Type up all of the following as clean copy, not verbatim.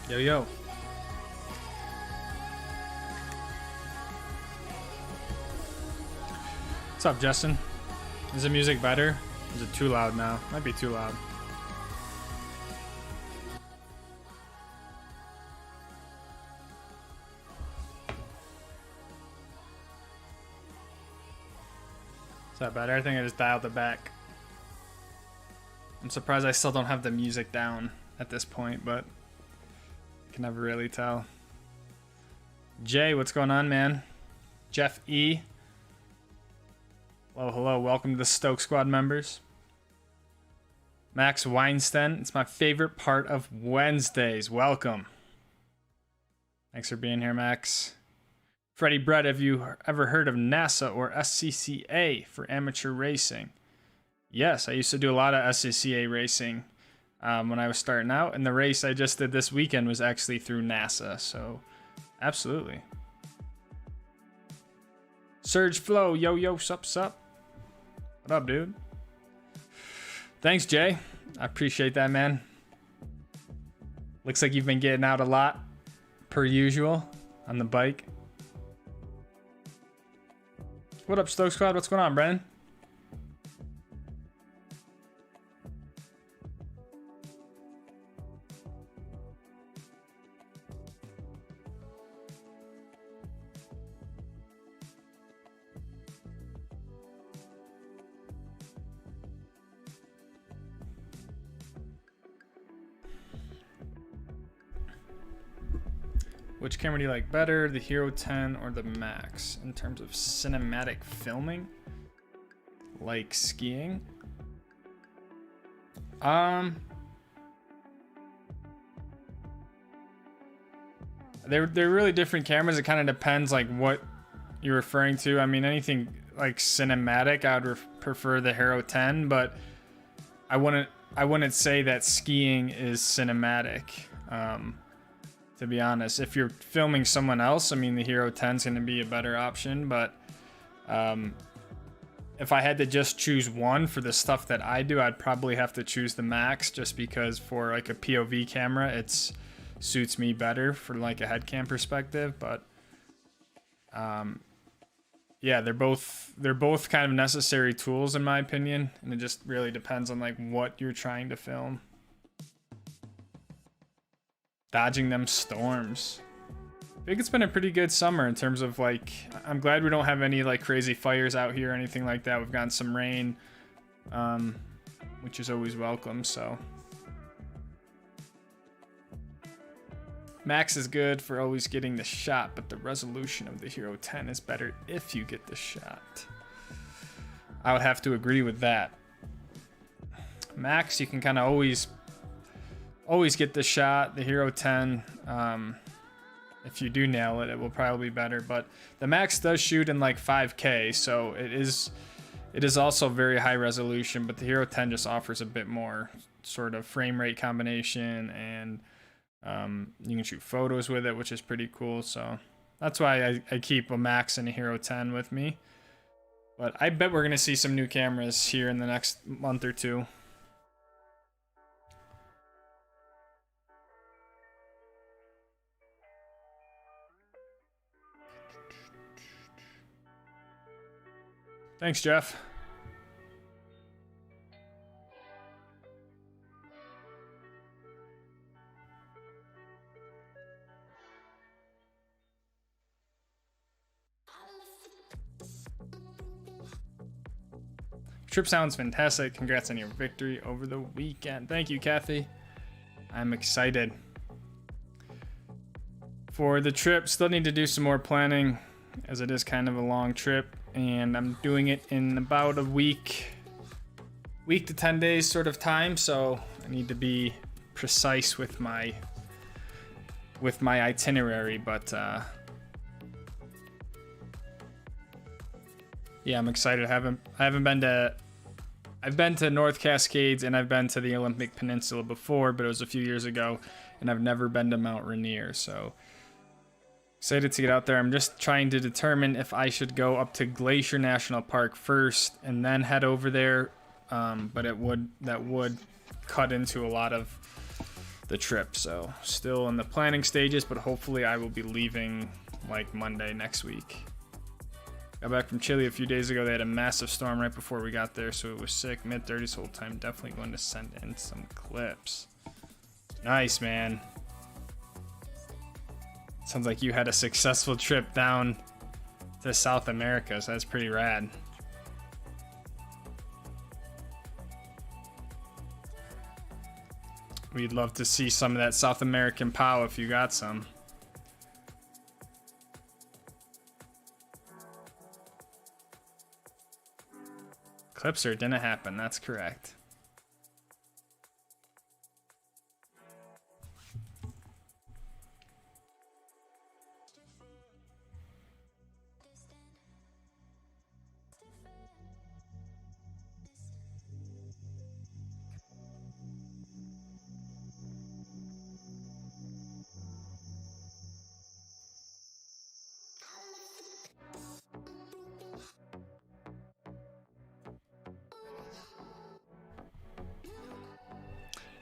Yo, yo. What's up, Justin? Is the music better? Is it too loud now? Might be too loud. Is that better? I think I just dialed it back. I'm surprised I still don't have the music down at this point, but I can never really tell. Jay, what's going on, man? Jeff E. Hello, hello. Welcome to the Stoke Squad members. Max Weinstein. It's my favorite part of Wednesdays. Welcome. Thanks for being here, Max. Freddie Brett, have you ever heard of NASA or SCCA for amateur racing? Yes, I used to do a lot of SCCA racing when I was starting out, and the race I just did this weekend was actually through NASA, so absolutely. Surge Flow, yo, yo, sup, sup. What up, dude? Thanks, Jay. I appreciate that, man. Looks like you've been getting out a lot, per usual, on the bike. What up, Stoke Squad? What's going on, Brennan? Which camera do you like better, the Hero 10 or the Max, in terms of cinematic filming? Like skiing? They're really different cameras. It kind of depends like what you're referring to. I mean, anything like cinematic, I would prefer the Hero 10, but I wouldn't say that skiing is cinematic. To be honest, if you're filming someone else, I mean, the Hero 10 is going to be a better option, but if I had to just choose one for the stuff that I do, I'd probably have to choose the Max, just because for like a POV camera, it suits me better for like a head cam perspective. But yeah, they're both kind of necessary tools in my opinion, and it just really depends on like what you're trying to film. Dodging them storms. I think it's been a pretty good summer in terms of like, I'm glad we don't have any like crazy fires out here or anything like that. We've gotten some rain, which is always welcome. So Max is good for always getting the shot, but the resolution of the Hero 10 is better if you get the shot. I would have to agree with that. Max, you can kind of always get the shot. The Hero 10, if you do nail it, it will probably be better, but the Max does shoot in like 5K, so it is also very high resolution, but the Hero 10 just offers a bit more sort of frame rate combination, and you can shoot photos with it, which is pretty cool. So that's why I keep a Max and a Hero 10 with me. But I bet we're gonna see some new cameras here in the next month or two. Thanks, Jeff. Trip sounds fantastic. Congrats on your victory over the weekend. Thank you, Kathy. I'm excited for the trip. Still need to do some more planning, as it is kind of a long trip, and I'm doing it in about a week to 10 days sort of time, so I need to be precise with my itinerary. But yeah, I'm excited. I've been to North Cascades and I've been to the Olympic Peninsula before, but it was a few years ago, and I've never been to Mount Rainier, so excited to get out there. I'm just trying to determine if I should go up to Glacier National Park first and then head over there, but that would cut into a lot of the trip. So still in the planning stages, but hopefully I will be leaving like Monday next week. Got back from Chile a few days ago. They had a massive storm right before we got there, so it was sick. Mid-30s whole time. Definitely going to send in some clips. Nice, man. Sounds like you had a successful trip down to South America, so that's pretty rad. We'd love to see some of that South American pow if you got some. Clipser didn't happen, that's correct.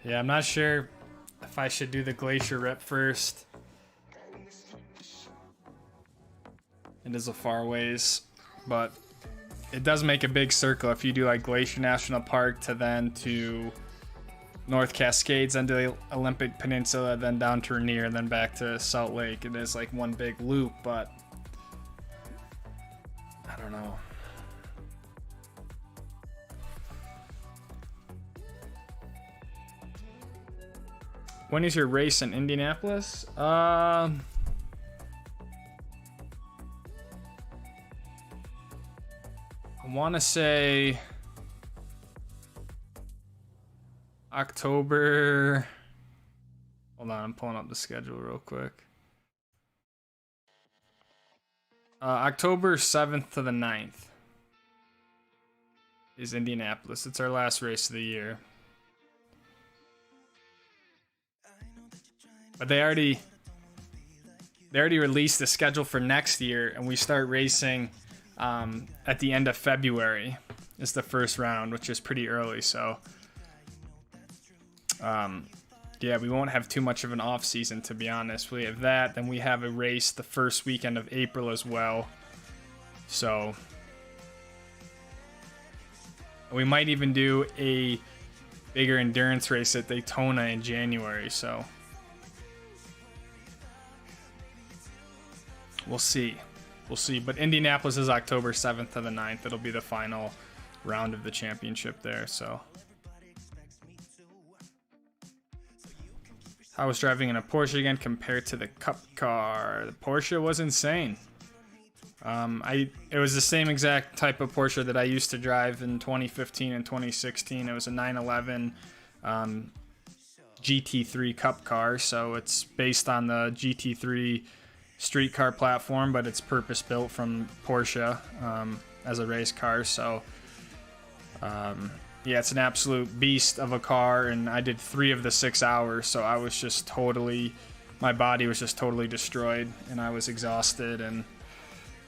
Yeah, I'm not sure if I should do the glacier rip first. It is a far ways, but it does make a big circle if you do like Glacier National Park to then to North Cascades, then to the Olympic Peninsula, then down to Rainier, and then back to Salt Lake. It is like one big loop, but I don't know. When is your race in Indianapolis? I want to say October. Hold on, I'm pulling up the schedule real quick. October 7th to the 9th is Indianapolis. It's our last race of the year. But they already released the schedule for next year, and we start racing at the end of February is the first round, which is pretty early. So yeah, we won't have too much of an off season, to be honest. We have that, then we have a race the first weekend of April as well. So we might even do a bigger endurance race at Daytona in January. So we'll see. We'll see. But Indianapolis is October 7th to the 9th. It'll be the final round of the championship there. So I was driving in a Porsche again compared to the Cup car. The Porsche was insane. It was the same exact type of Porsche that I used to drive in 2015 and 2016. It was a 911 GT3 Cup car. So it's based on the GT3 street car platform, but it's purpose built from Porsche as a race car. So yeah, it's an absolute beast of a car, and I did 3 of the 6 hours, so I was just totally, my body was just totally destroyed, and I was exhausted, and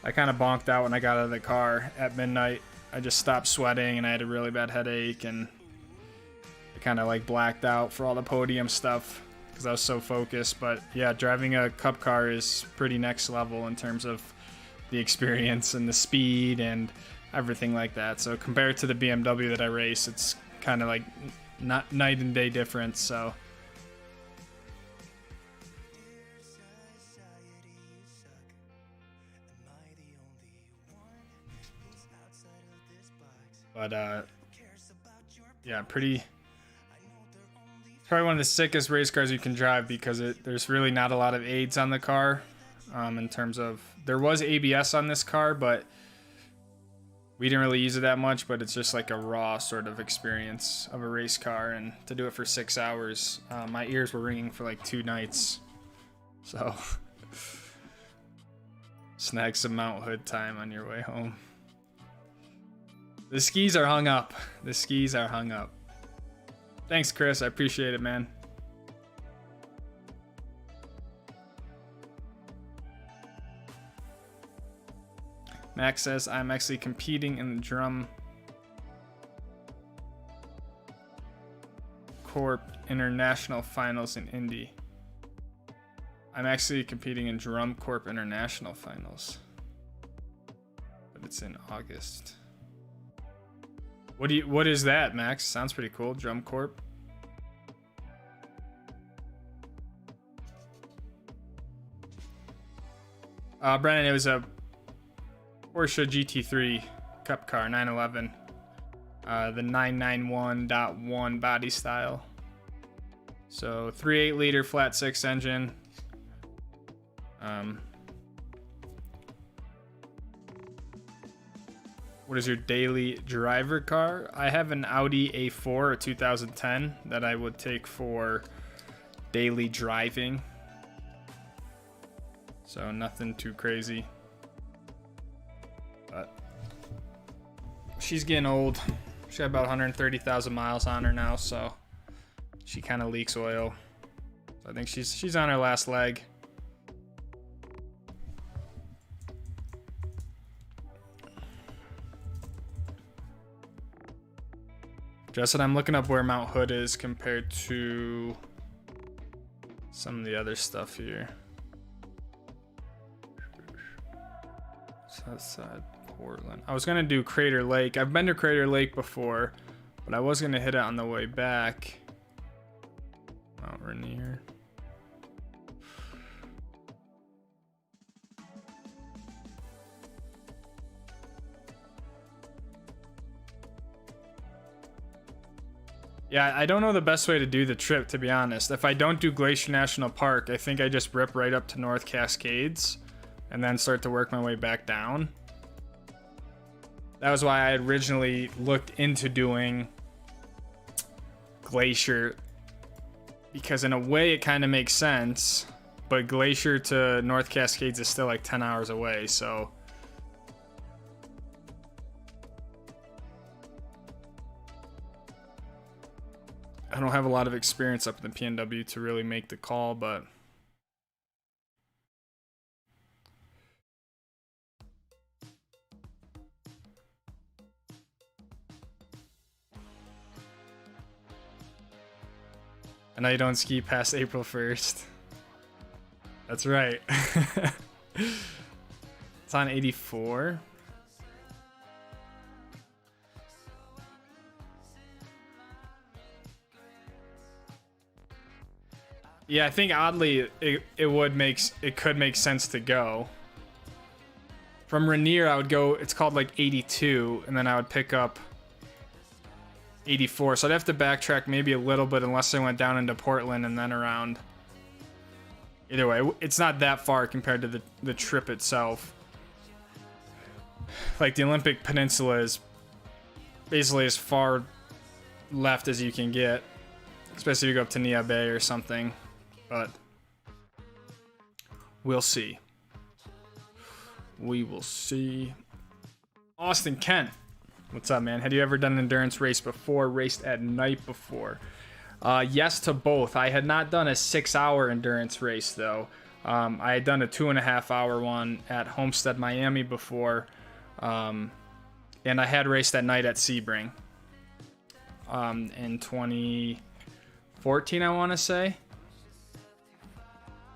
I kind of bonked out when I got out of the car at midnight. I just stopped sweating, and I had a really bad headache, and I kind of like blacked out for all the podium stuff because I was so focused. But yeah, driving a Cup car is pretty next level in terms of the experience and the speed and everything like that. So compared to the BMW that I race, it's kind of like not night and day difference. So but yeah, probably one of the sickest race cars you can drive because there's really not a lot of aids on the car. In terms of, there was ABS on this car, but we didn't really use it that much. But it's just like a raw sort of experience of a race car, and to do it for 6 hours, my ears were ringing for like 2 nights. So snag some Mount Hood time on your way home. The skis are hung up. The skis are hung up. Thanks, Chris. I appreciate it, man. Max says, I'm actually competing in the drum Corp International Finals in Indy. I'm actually competing in Drum Corp International Finals, but it's in August. What is that, Max? Sounds pretty cool. Drum Corp. Brennan, it was a Porsche GT3 Cup car, 911. The 991.1 body style. So 3.8 liter flat six engine. What is your daily driver car? I have an Audi A4, a 2010, that I would take for daily driving. So nothing too crazy. But she's getting old. She's got about 130,000 miles on her now, so she kind of leaks oil. So I think she's on her last leg. Justin, I'm looking up where Mount Hood is compared to some of the other stuff here. Southside Portland. I was gonna do Crater Lake. I've been to Crater Lake before, but I was gonna hit it on the way back. Mount Rainier. Yeah, I don't know the best way to do the trip, to be honest. If I don't do Glacier National Park, I think I just rip right up to North Cascades and then start to work my way back down. That was why I originally looked into doing Glacier, because in a way it kind of makes sense, but Glacier to North Cascades is still like 10 hours away, so I don't have a lot of experience up in the PNW to really make the call, but I know you don't ski past April 1st. That's right. It's on 84. Yeah, I think oddly it could make sense to go. From Rainier, I would go, it's called like 82, and then I would pick up 84. So I'd have to backtrack maybe a little bit unless I went down into Portland and then around. Either way, it's not that far compared to the trip itself. Like the Olympic Peninsula is basically as far left as you can get, especially if you go up to Nia Bay or something. But we'll see. We will see. Austin Kent, what's up, man? Had you ever done an endurance race before? Raced at night before? Yes to both. I had not done a 6-hour endurance race though. I had done a 2.5-hour one at Homestead, Miami before, and I had raced at night at Sebring in 2014, I want to say.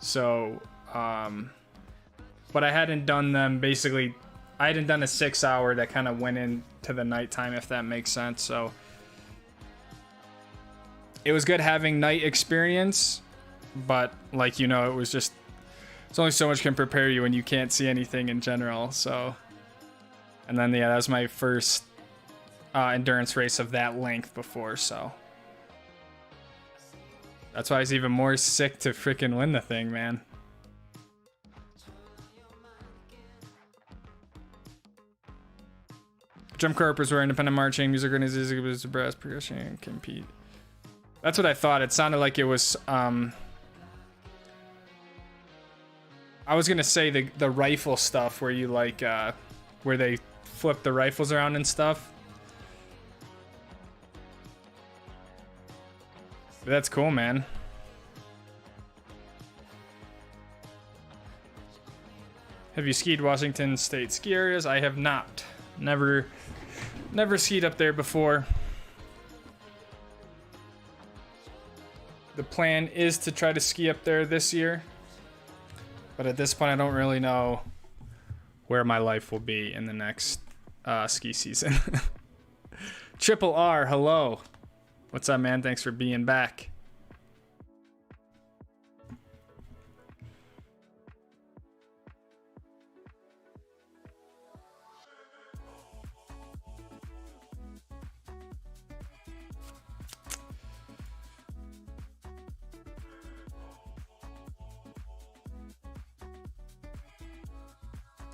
So, but I hadn't done them basically. I hadn't done a 6-hour that kind of went into the nighttime, if that makes sense. So it was good having night experience, but like, you know, it was just, it's only so much can prepare you when you can't see anything in general. So, and then yeah, that was my first endurance race of that length before. So that's why I was even more sick to freaking win the thing, man. Jump Corpers were independent marching, music organizers, brass percussion, compete. That's what I thought. It sounded like it was, I was gonna say the rifle stuff where you like, where they flip the rifles around and stuff. But that's cool, man. Have you skied Washington State ski areas? I have not. Never skied up there before. the plan is to try to ski up there this year. But at this point, I don't really know where my life will be in the next ski season. Triple R, hello. What's up, man? Thanks for being back.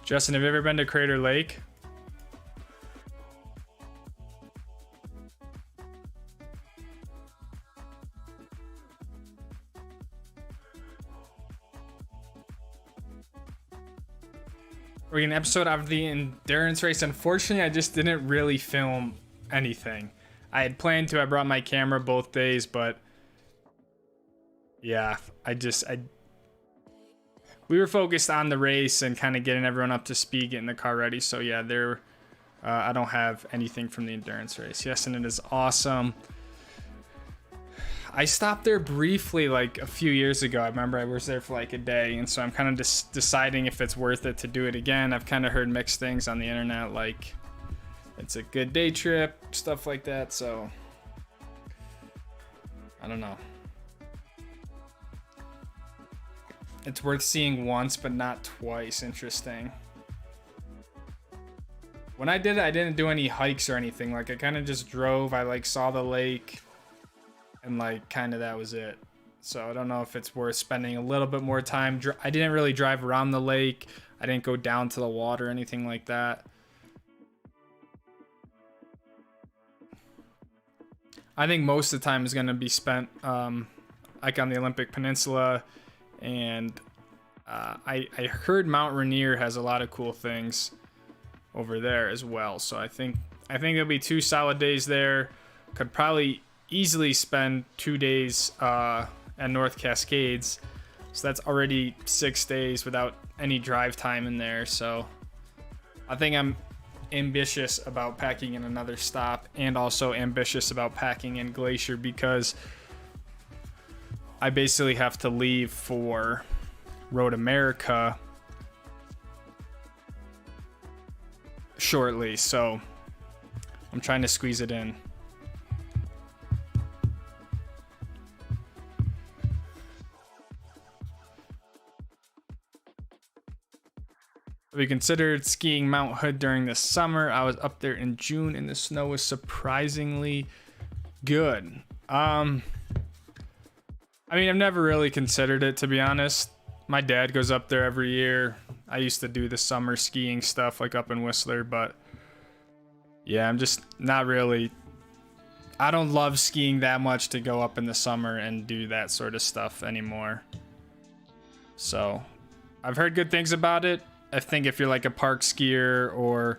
Justin, have you ever been to Crater Lake? We're getting an episode of the endurance race. Unfortunately, I just didn't really film anything. I had planned to. I brought my camera both days, but yeah, we were focused on the race and kind of getting everyone up to speed, getting the car ready. So yeah, I don't have anything from the endurance race. Yes, and it is awesome. I stopped there briefly like a few years ago. I remember I was there for like a day, and so I'm kind of just deciding if it's worth it to do it again. I've kind of heard mixed things on the internet, like it's a good day trip, stuff like that. So I don't know. It's worth seeing once, but not twice. Interesting. When I did it, I didn't do any hikes or anything. Like I kind of just drove. I like saw the lake, and like kind of that was it. So I don't know if it's worth spending a little bit more time. I didn't really drive around the lake. I didn't go down to the water or anything like that. I think most of the time is going to be spent like on the Olympic Peninsula. And I heard Mount Rainier has a lot of cool things over there as well. So I think there'll be 2 solid days there. Could probably easily spend 2 days at North Cascades. So that's already 6 days without any drive time in there. So I think I'm ambitious about packing in another stop, and also ambitious about packing in Glacier, because I basically have to leave for Road America shortly, so I'm trying to squeeze it in. We considered skiing Mount Hood during the summer. I was up there in June, and the snow was surprisingly good. I mean, I've never really considered it, to be honest. My dad goes up there every year. I used to do the summer skiing stuff like up in Whistler, but yeah, I'm just not really, I don't love skiing that much to go up in the summer and do that sort of stuff anymore. So I've heard good things about it. I think if you're like a park skier, or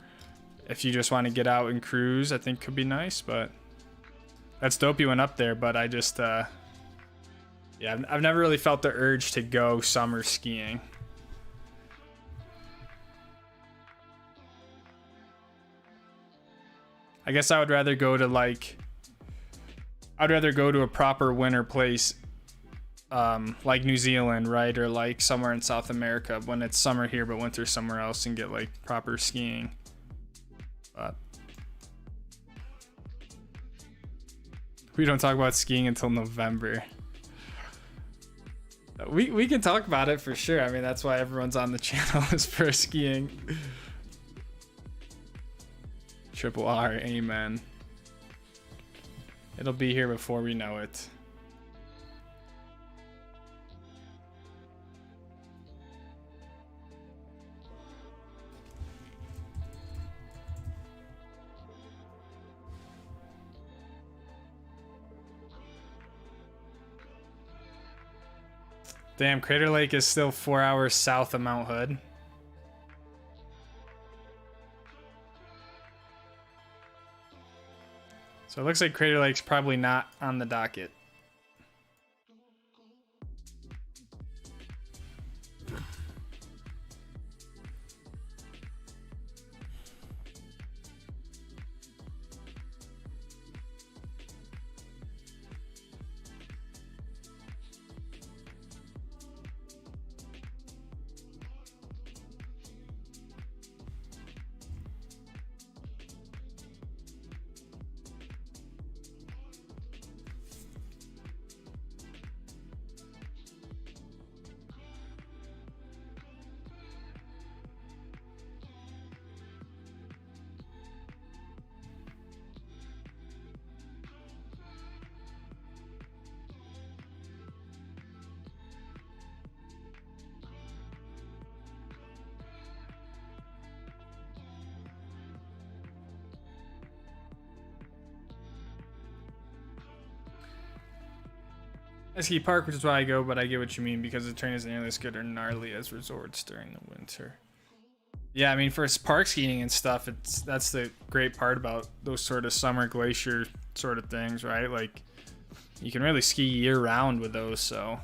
if you just want to get out and cruise, I think could be nice. But that's dope you went up there, but I just yeah, I've never really felt the urge to go summer skiing. I guess I would rather go to a proper winter place, like New Zealand, right? Or like somewhere in South America when it's summer here but winter somewhere else, and get like proper skiing. But we don't talk about skiing until November. We can talk about it for sure. I mean, that's why everyone's on the channel, is for skiing. Triple R, amen. It'll be here before we know it. Damn, Crater Lake is still 4 hours south of Mount Hood. So it looks like Crater Lake's probably not on the docket. I ski park, which is why I go, but I get what you mean because the terrain isn't nearly as good or gnarly as resorts during the winter. Yeah, I mean, for park skiing and stuff, that's the great part about those sort of summer glacier sort of things, right? Like, you can really ski year round with those, so.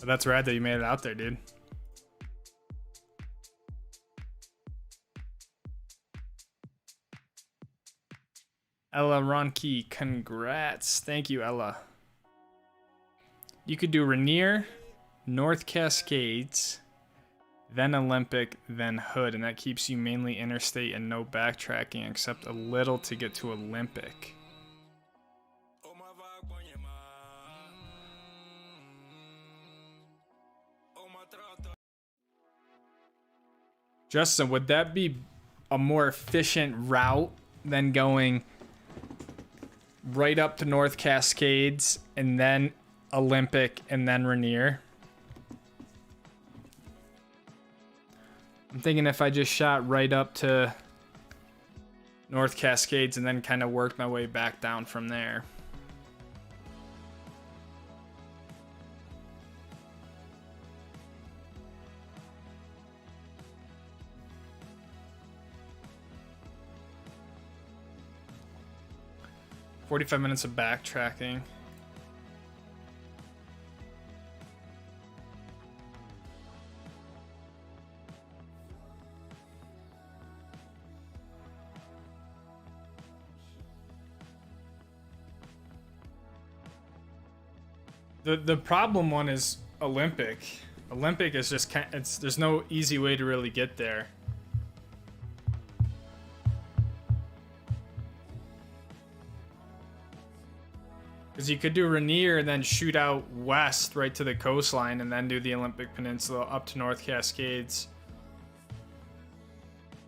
But that's rad that you made it out there, dude. Ella Ronke, congrats. Thank you, Ella. You could do Rainier, North Cascades, then Olympic, then Hood, and that keeps you mainly interstate and no backtracking except a little to get to Olympic. Justin, would that be a more efficient route than going right up to North Cascades and then Olympic and then Rainier? I'm thinking if I just shot right up to North Cascades and then kind of worked my way back down from there. "45 minutes of backtracking." The problem one is Olympic. Olympic is just there's no easy way to really get there. Because you could do Rainier and then shoot out west right to the coastline and then do the Olympic Peninsula up to North Cascades.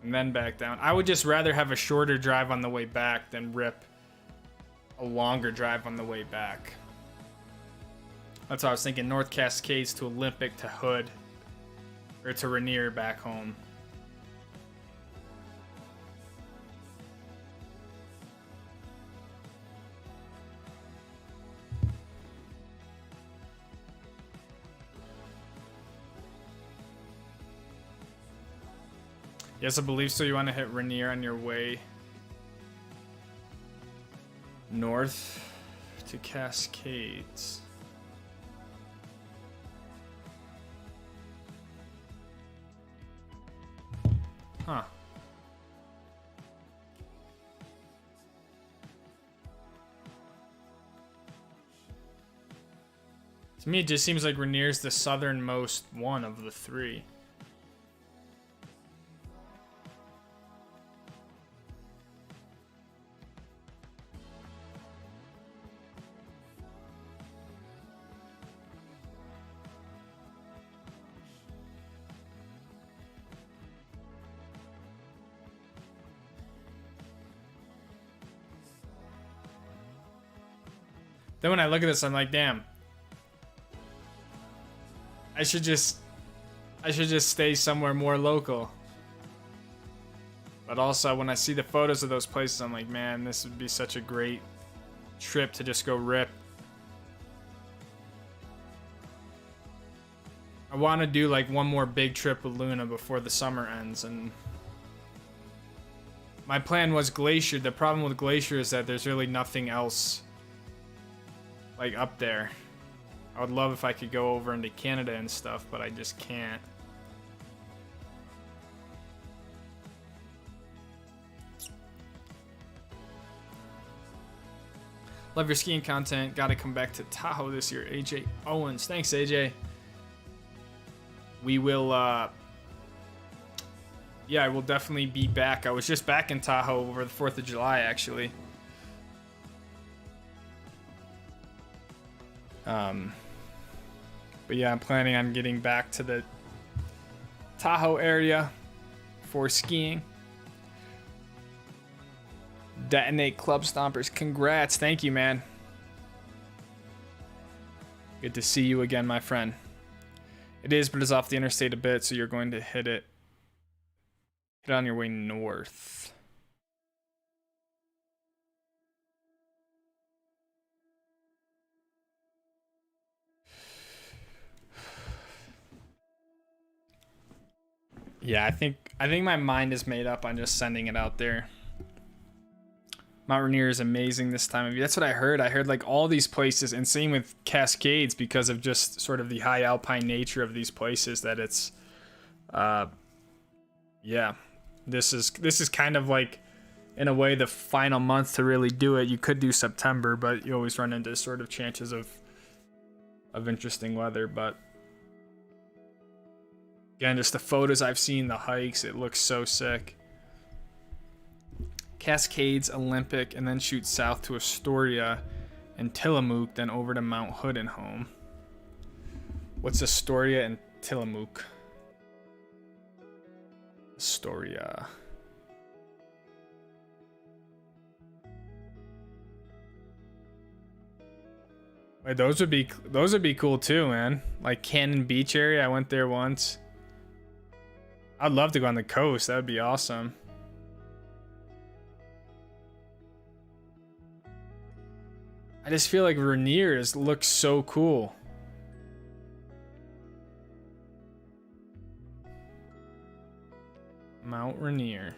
And then back down. I would just rather have a shorter drive on the way back than rip a longer drive on the way back. That's what I was thinking. North Cascades to Olympic to Hood. Or to Rainier back home. Yes, I believe so. You want to hit Rainier on your way north to Cascades. Huh. To me, it just seems like Rainier's the southernmost one of the three. Then when I look at this, I'm like, damn. I should just stay somewhere more local. But also, when I see the photos of those places, I'm like, man, this would be such a great trip to just go rip. I want to do like one more big trip with Luna before the summer ends, and my plan was Glacier. The problem with Glacier is that there's really nothing else like up there. I would love if I could go over into Canada and stuff, but I just can't. Love your skiing content. Gotta come back to Tahoe this year. AJ Owens. Thanks, AJ. We will, yeah, I will definitely be back. I was just back in Tahoe over the 4th of July, actually. But yeah, I'm planning on getting back to the Tahoe area for skiing. Detonate Club Stompers. Congrats. Thank you, man. Good to see you again, my friend. It is, but it's off the interstate a bit, so you're going to hit it on your way north. Yeah, I think my mind is made up on just sending it out there. Mount Rainier is amazing this time of year. That's what I heard. I heard like all these places, and same with Cascades, because of just sort of the high alpine nature of these places, that it's yeah, this is kind of like, in a way, the final month to really do it. You could do September, but you always run into sort of chances of interesting weather. But again, just the photos I've seen, the hikes, it looks so sick. Cascades, Olympic, and then shoot south to Astoria and Tillamook, then over to Mount Hood and home. What's Astoria and Tillamook? Astoria. Wait, those would be cool too, man. Like Cannon Beach area, I went there once. I'd love to go on the coast. That would be awesome. I just feel like Rainier looks so cool. Mount Rainier.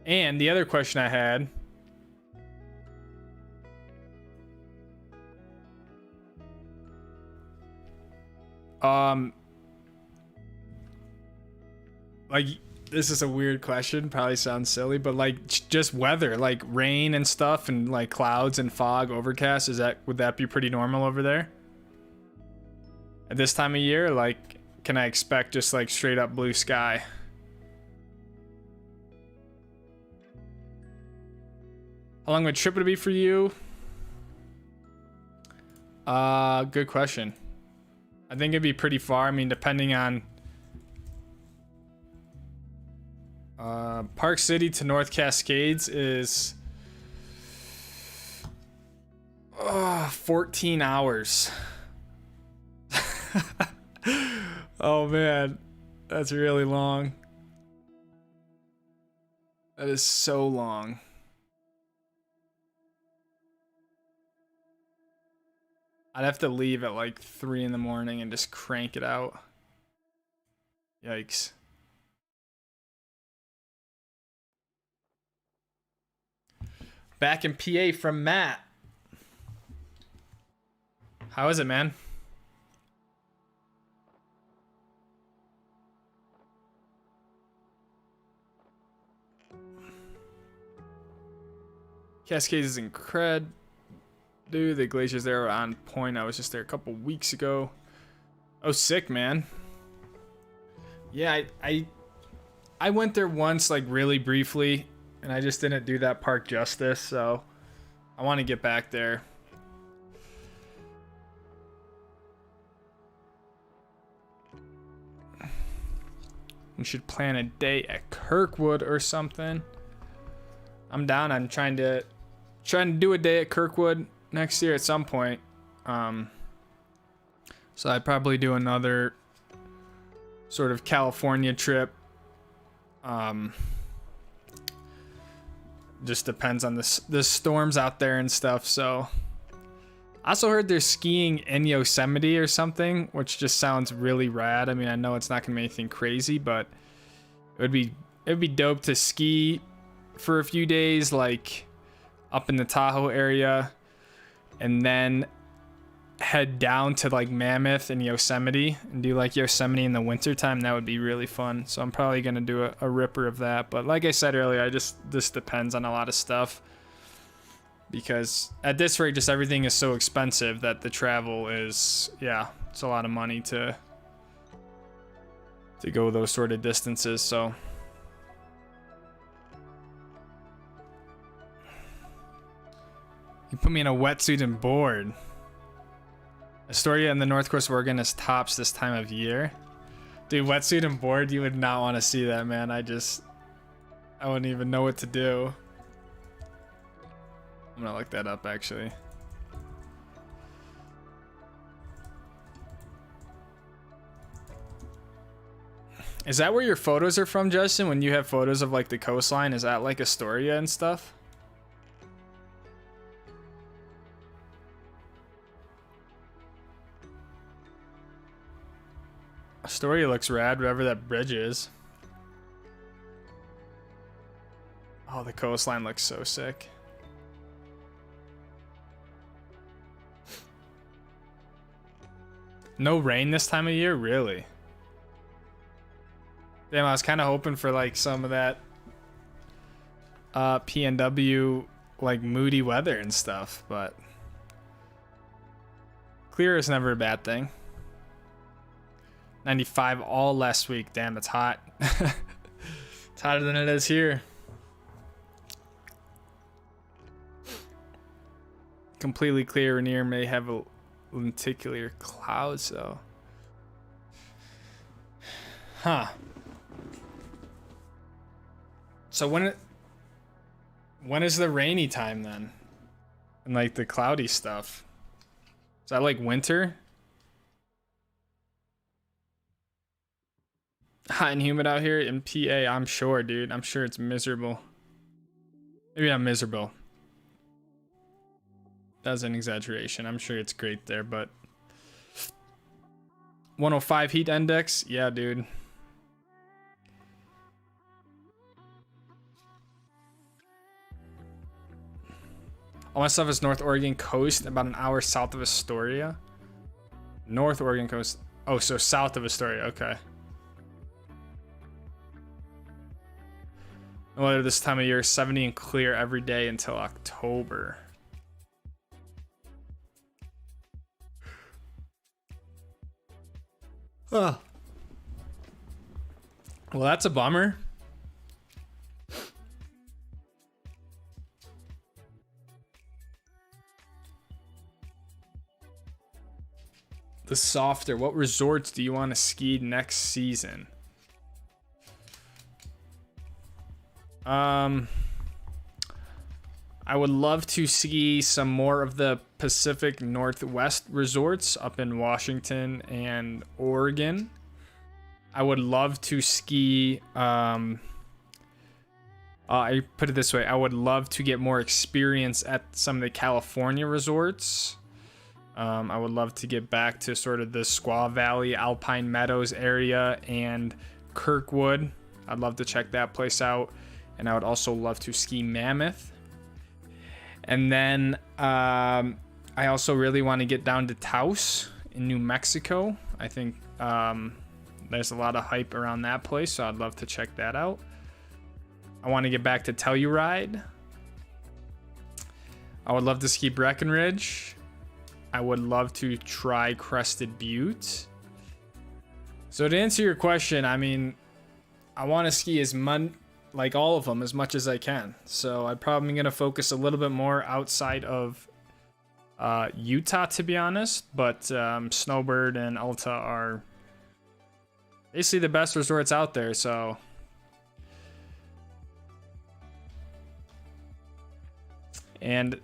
And the other question I had, like, this is a weird question, probably sounds silly, but like just weather, like rain and stuff, and like clouds and fog, overcast, would that be pretty normal over there at this time of year? Like, can I expect just like straight up blue sky? How long would a trip would it be for you? Good question. I think it'd be pretty far. I mean, depending on Park City to North Cascades is 14 hours. Oh man, that's really long. That is so long. I'd have to leave at like 3 in the morning and just crank it out. Yikes. Back in PA from Matt. How is it, man? Cascades is incredible. Dude, the glaciers there are on point. I was just there a couple weeks ago. Oh, sick, man. Yeah, I went there once, like really briefly, and I just didn't do that park justice, so I want to get back there. We should plan a day at Kirkwood or something. I'm down. I'm trying to do a day at Kirkwood next year at some point. So I'd probably do another sort of California trip. Just depends on the storms out there and stuff. So I also heard there's skiing in Yosemite or something, which just sounds really rad. I mean, I know it's not gonna be anything crazy, but it'd be dope to ski for a few days, like up in the Tahoe area, and then head down to like Mammoth and Yosemite and do like Yosemite in the wintertime. That would be really fun. So I'm probably gonna do a ripper of that. But like I said earlier, this depends on a lot of stuff, because at this rate, just everything is so expensive that the travel is, yeah, it's a lot of money to go those sort of distances. So you put me in a wetsuit and board. Astoria and the North Coast of Oregon is tops this time of year. Dude, wetsuit and board, you would not want to see that, man. I wouldn't even know what to do. I'm gonna look that up actually. Is that where your photos are from, Justin? When you have photos of like the coastline, is that like Astoria and stuff? Astoria looks rad, wherever that bridge is. Oh, the coastline looks so sick. No rain this time of year, really? Damn, I was kind of hoping for like some of that PNW like moody weather and stuff, but clear is never a bad thing. 95 all last week. Damn, it's hot. It's hotter than it is here. Completely clear near may have a lenticular clouds though. Huh. So when is the rainy time then? And like the cloudy stuff? Is that like winter? Hot and humid out here in PA, I'm sure, dude. I'm sure it's miserable. Maybe not miserable. That's an exaggeration. I'm sure it's great there, but 105 heat index? Yeah, dude. All my stuff is North Oregon coast, about an hour south of Astoria. North Oregon coast. Oh, so south of Astoria. Okay. Weather this time of year, 70 and clear every day until October. Well, that's a bummer. The softer. What resorts do you want to ski next season? I would love to ski some more of the Pacific Northwest resorts up in Washington and Oregon. I would love to ski, I put it this way, I would love to get more experience at some of the California resorts. I would love to get back to sort of the Squaw Valley, Alpine Meadows area and Kirkwood. I'd love to check that place out. And I would also love to ski Mammoth. And then I also really want to get down to Taos in New Mexico. I think there's a lot of hype around that place, so I'd love to check that out. I want to get back to Telluride. I would love to ski Breckenridge. I would love to try Crested Butte. So to answer your question, I mean, I want to ski like all of them as much as I can. So I'm probably going to focus a little bit more outside of Utah, to be honest. But Snowbird and Alta are basically the best resorts out there. So and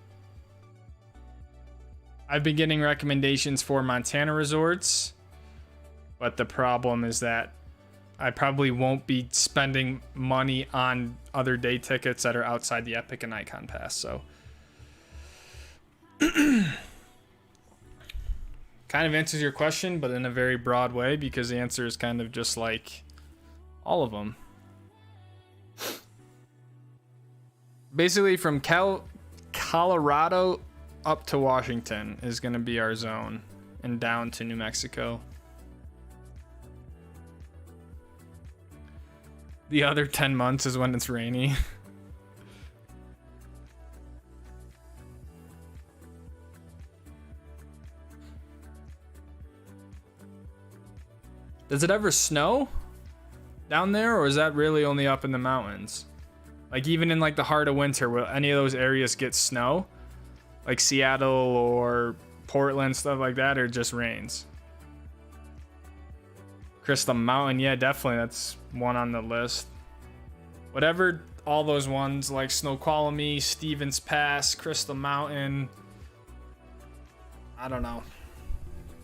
I've been getting recommendations for Montana resorts, but the problem is that I probably won't be spending money on other day tickets that are outside the Epic and Icon Pass. So kind of answers your question, but in a very broad way, because the answer is kind of just like all of them. Basically from Colorado up to Washington is going to be our zone, and down to New Mexico. The other 10 months is when it's rainy. Does it ever snow down there, or is that really only up in the mountains? Like even in like the heart of winter, will any of those areas get snow? Like Seattle or Portland, stuff like that, or just rains? Crystal Mountain, yeah, definitely. That's one on the list. Whatever all those ones like Snoqualmie, Stevens Pass, Crystal Mountain. I don't know.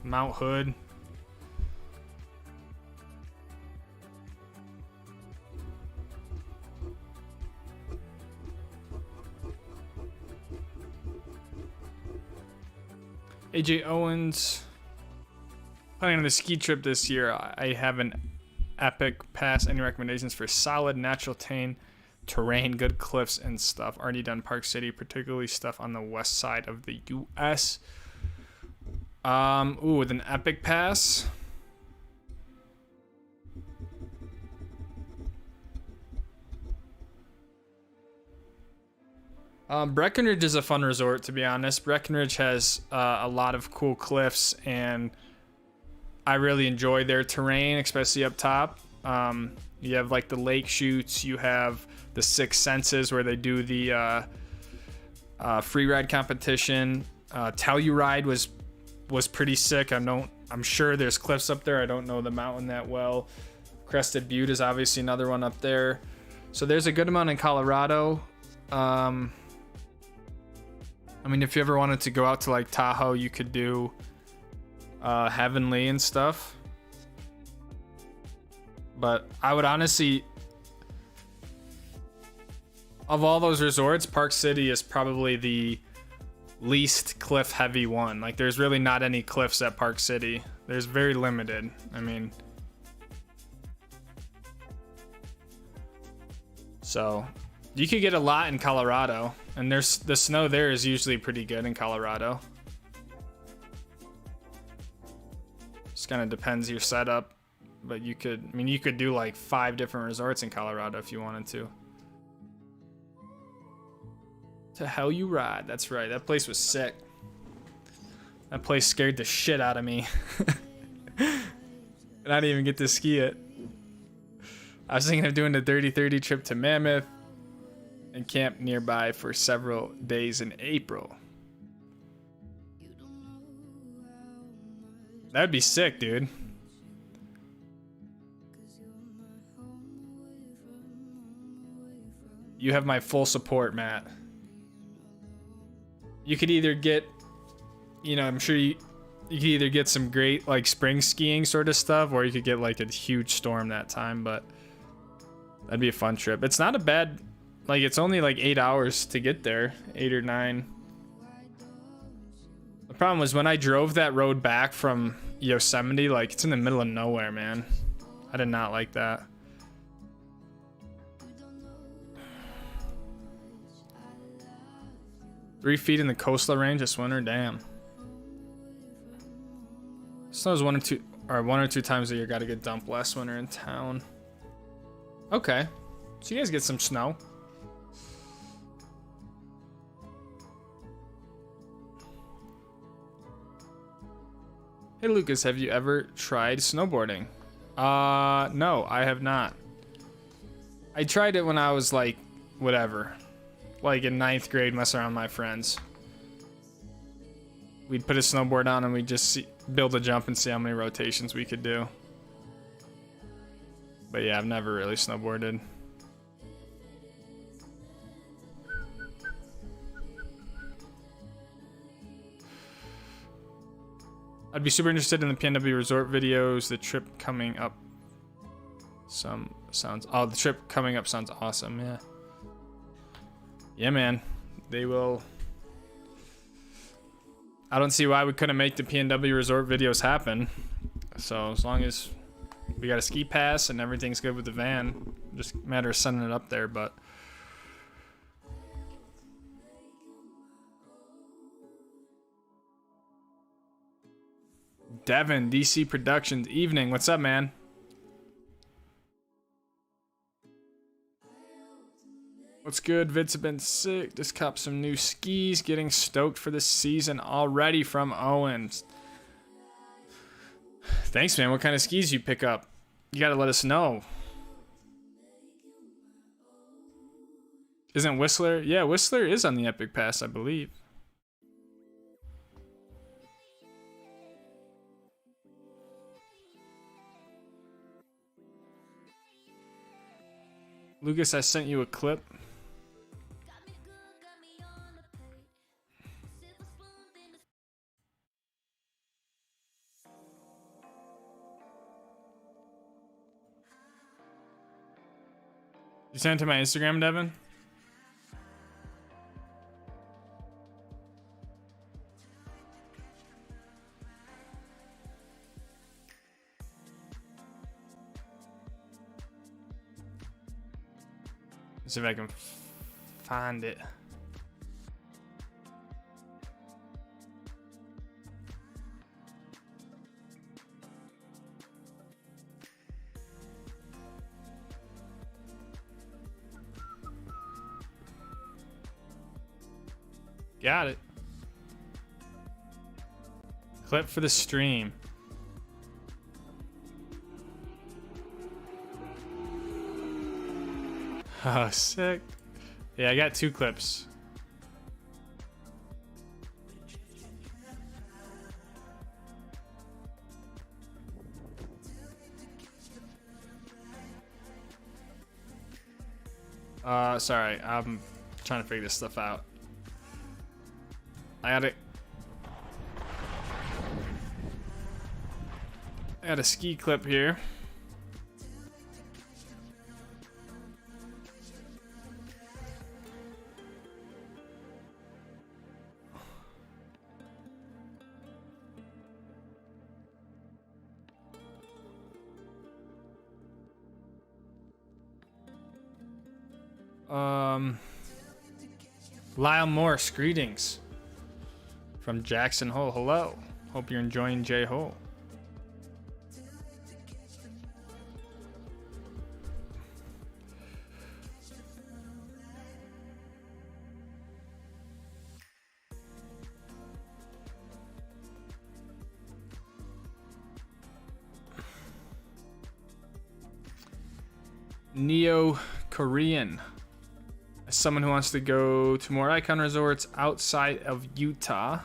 Mount Hood. AJ Owens. Planning on the ski trip this year. I have an epic pass. Any recommendations for solid natural terrain, good cliffs and stuff? Already done Park City, particularly stuff on the west side of the US. With an epic pass. Breckenridge is a fun resort, to be honest. Breckenridge has a lot of cool cliffs, and I really enjoy their terrain, especially up top. You have like the lake shoots. You have the Six Senses where they do the free ride competition. Telluride was pretty sick. I'm sure there's cliffs up there. I don't know the mountain that well. Crested Butte is obviously another one up there. So there's a good amount in Colorado. I mean, if you ever wanted to go out to like Tahoe, you could do Heavenly and stuff. But I would honestly, of all those resorts, Park City is probably the least cliff heavy one. Like, there's really not any cliffs at Park City. There's very limited. I mean, so you could get a lot in Colorado, and there's the snow there is usually pretty good in Colorado. Just kind of depends your setup, but you could do like 5 different resorts in Colorado if you wanted to. To Hell You Ride, that's right. That place was sick. That place scared the shit out of me. And I didn't even get to ski it. I was thinking of doing the 30-30 trip to Mammoth and camp nearby for several days in April. That'd be sick, dude. You have my full support, Matt. You could either get, I'm sure you could either get some great like spring skiing sort of stuff, or you could get like a huge storm that time, but that'd be a fun trip. It's not a bad, like, it's only like 8 hours to get there, 8 or 9. The problem was when I drove that road back from Yosemite, like, it's in the middle of nowhere, man. I did not like that. Three feet in the coastal range this winter, damn. Snows one or two times a year. Got to get dumped last winter in town. Okay, so you guys get some snow. Hey Lucas, have you ever tried snowboarding? No, I have not. I tried it when I was like, whatever. Like in 9th grade, messing around with my friends. We'd put a snowboard on and we'd just build a jump and see how many rotations we could do. But yeah, I've never really snowboarded. I'd be super interested in the PNW resort videos. The trip coming up the trip coming up sounds awesome. Yeah. Yeah, man. They will. I don't see why we couldn't make the PNW resort videos happen. So as long as we got a ski pass and everything's good with the van, just a matter of sending it up there. But Devin, DC Productions, evening. What's up, man? What's good? Vids have been sick. Just copped some new skis. Getting stoked for this season already from Owens. Thanks, man. What kind of skis you pick up? You gotta let us know. Isn't Whistler? Yeah, Whistler is on the Epic Pass, I believe. Lucas, I sent you a clip. You sent it to my Instagram, Devin? Let's see if I can find it. Got it. Clip for the stream. Oh, sick. Yeah, I got 2 clips. Sorry, I'm trying to figure this stuff out. I got a ski clip here. Lyle Morse, greetings from Jackson Hole. Hello. Hope you're enjoying J Hole. Neo-Korean. As someone who wants to go to more icon resorts outside of Utah,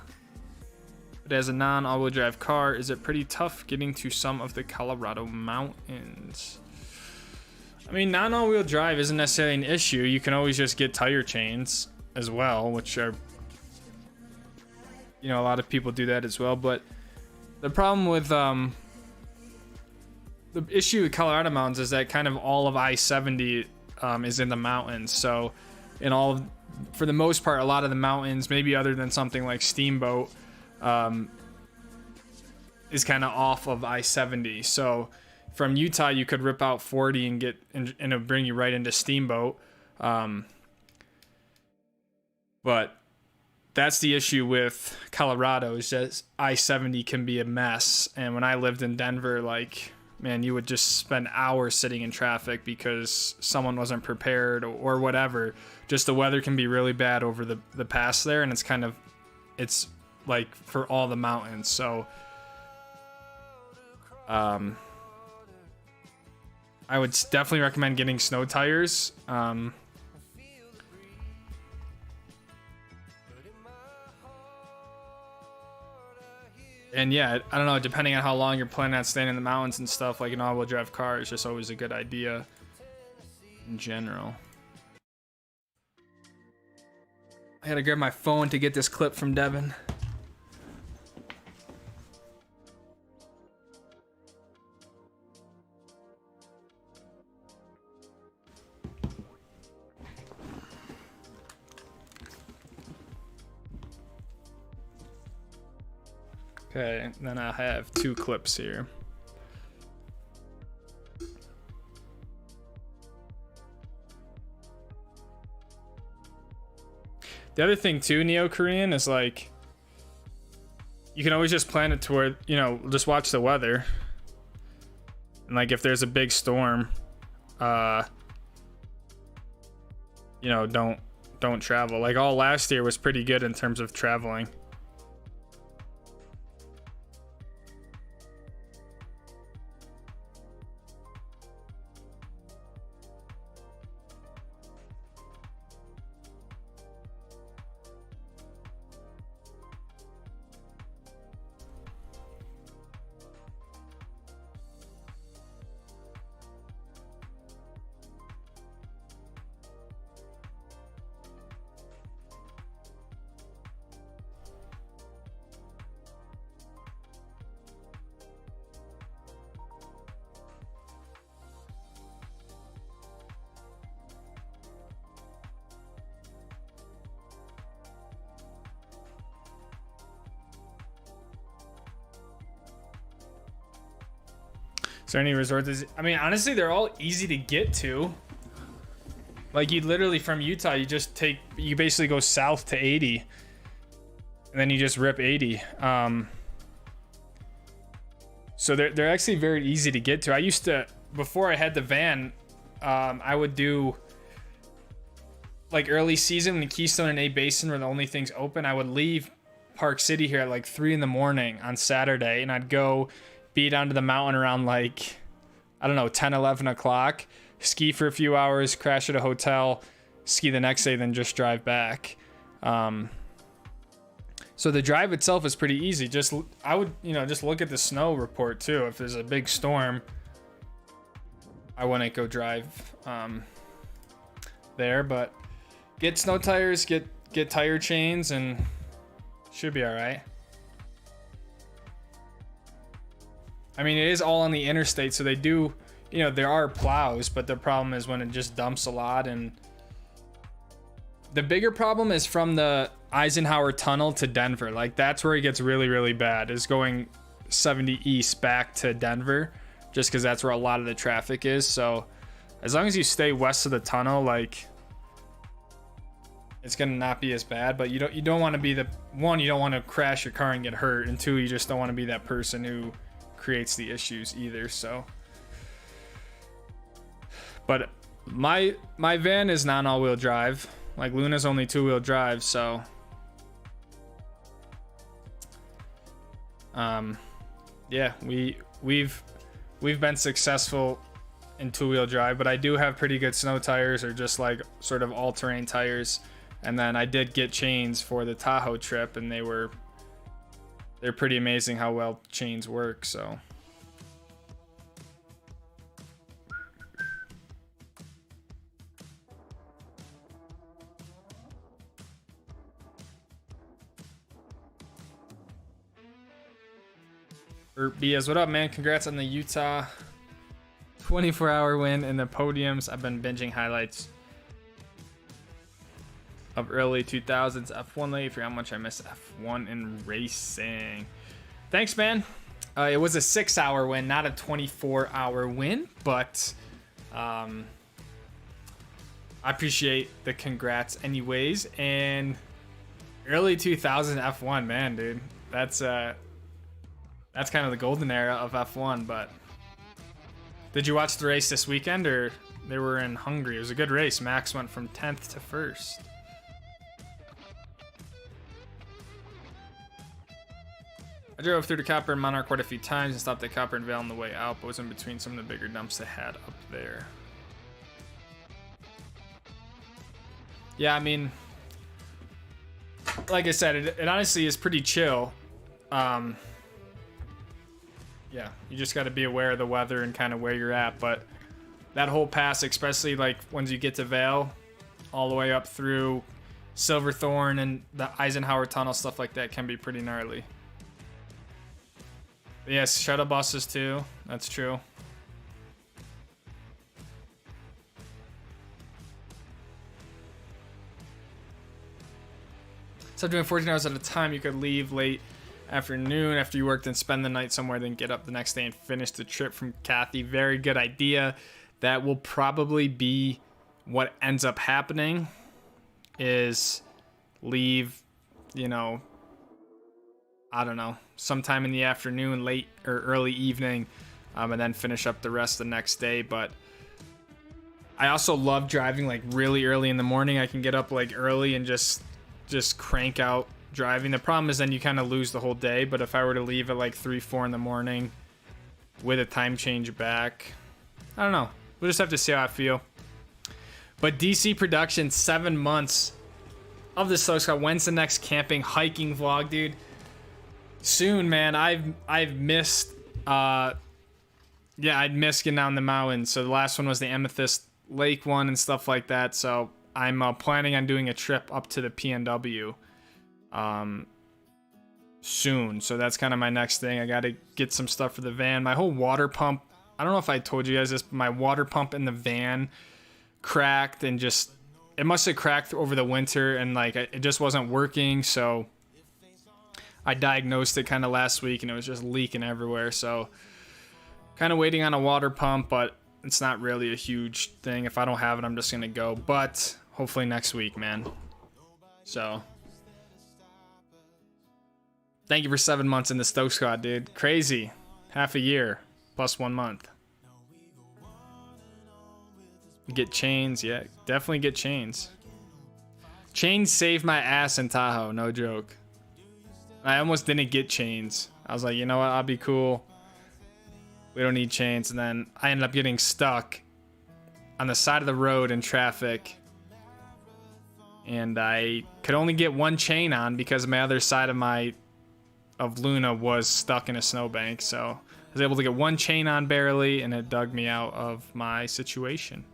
but as a non-all-wheel drive car, is it pretty tough getting to some of the Colorado mountains? I mean, non-all-wheel drive isn't necessarily an issue. You can always just get tire chains as well, which are, you know, a lot of people do that as well. But the problem with the issue with Colorado mountains is that kind of all of I-70 is in the mountains. So for the most part, a lot of the mountains, maybe other than something like Steamboat, is kind of off of I-70. So from Utah, you could rip out 40 and it'll bring you right into Steamboat. But that's the issue with Colorado, is that I-70 can be a mess. And when I lived in Denver, like, man, you would just spend hours sitting in traffic because someone wasn't prepared or whatever. Just the weather can be really bad over the pass there, and it's like for all the mountains. So I would definitely recommend getting snow tires. And yeah, I don't know, depending on how long you're planning on staying in the mountains and stuff, like an all-wheel drive car is just always a good idea in general. I gotta grab my phone to get this clip from Devin. Okay, then I have 2 clips here. The other thing too, Neo-Korean, is like, you can always just plan it to where, you know, just watch the weather. And like if there's a big storm, you know, don't travel. Like all last year was pretty good in terms of traveling. there any resorts? I mean, honestly, they're all easy to get to. Like, you literally, from Utah, you basically go south to 80. And then you just rip 80. So they're actually very easy to get to. I used to, before I had the van, I would do, like, early season when the Keystone and A Basin were the only things open. I would leave Park City here at like 3 in the morning on Saturday, and I'd go be down to the mountain around like, I don't know, 10, 11 o'clock, ski for a few hours, crash at a hotel, ski the next day, then just drive back. So the drive itself is pretty easy. I would, just look at the snow report too. If there's a big storm, I wouldn't go drive there, but get snow tires, get tire chains, and should be all right. I mean, it is all on the interstate, so they do, there are plows, but the problem is when it just dumps a lot. And the bigger problem is from the Eisenhower Tunnel to Denver. Like, that's where it gets really, really bad, is going 70 east back to Denver, just because that's where a lot of the traffic is. So as long as you stay west of the tunnel, like, it's gonna not be as bad. But you don't want to be you don't want to crash your car and get hurt, and 2, you just don't want to be that person who creates the issues either. So, but my van is not all-wheel drive. Like, Luna's only 2-wheel drive, so yeah, we've been successful in 2-wheel drive, but I do have pretty good snow tires, or just like sort of all-terrain tires. And then I did get chains for the Tahoe trip, and they're pretty amazing how well chains work. So BS, what up, man? Congrats on the Utah 24-hour win and the podiums. I've been binging highlights of early 2000s F1 lately. For how much I miss F1 in racing. Thanks, man. It was a 6-hour win, not a 24-hour win, but I appreciate the congrats anyways. And early 2000 F1, man, dude, that's kind of the golden era of F1. But did you watch the race this weekend, or they were in Hungary? It was a good race. Max went from 10th to 1st. I drove through the Copper and Monarch quite a few times and stopped at Copper and Vale on the way out, but was in between some of the bigger dumps they had up there. Yeah, I mean, like I said, it honestly is pretty chill. Yeah, you just got to be aware of the weather and kind of where you're at. But that whole pass, especially like once you get to Vale, all the way up through Silverthorne and the Eisenhower Tunnel, stuff like that, can be pretty gnarly. Yes, shuttle buses too. That's true. So doing 14 hours at a time, you could leave late afternoon after you worked and spend the night somewhere, then get up the next day and finish the trip. From Kathy. Very good idea. That will probably be what ends up happening, is leave, I don't know, sometime in the afternoon, late or early evening, and then finish up the rest the next day. But I also love driving like really early in the morning. I can get up like early and just crank out driving. The problem is then you kind of lose the whole day. But if I were to leave at like 3, 4 in the morning with a time change back, I don't know. We'll just have to see how I feel. But DC Production, 7 months of the Stoke Scout. When's the next camping hiking vlog, dude? Soon, man. I've missed I'd missed getting down the mountain. So the last one was the Amethyst Lake one and stuff like that. So I'm planning on doing a trip up to the PNW soon. So that's kind of my next thing. I got to get some stuff for the van. My whole water pump, I don't know if I told you guys this, but my water pump in the van cracked, and just, it must have cracked over the winter, and like it just wasn't working. So I diagnosed it kind of last week, and it was just leaking everywhere. So Kind of waiting on a water pump, but it's not really a huge thing. If I don't have it, I'm just gonna go. But hopefully next week, man. So thank you for 7 months in the Stoke squad, dude. Crazy. Half a year plus 1 month. Get chains, yeah, definitely get chains. Chains saved my ass in Tahoe, no joke. I almost didn't get chains. I was like, you know what, I'll be cool. We don't need chains. And then I ended up getting stuck on the side of the road in traffic. And I could only get one chain on because my other side of Luna was stuck in a snowbank. So I was able to get one chain on barely, and it dug me out of my situation.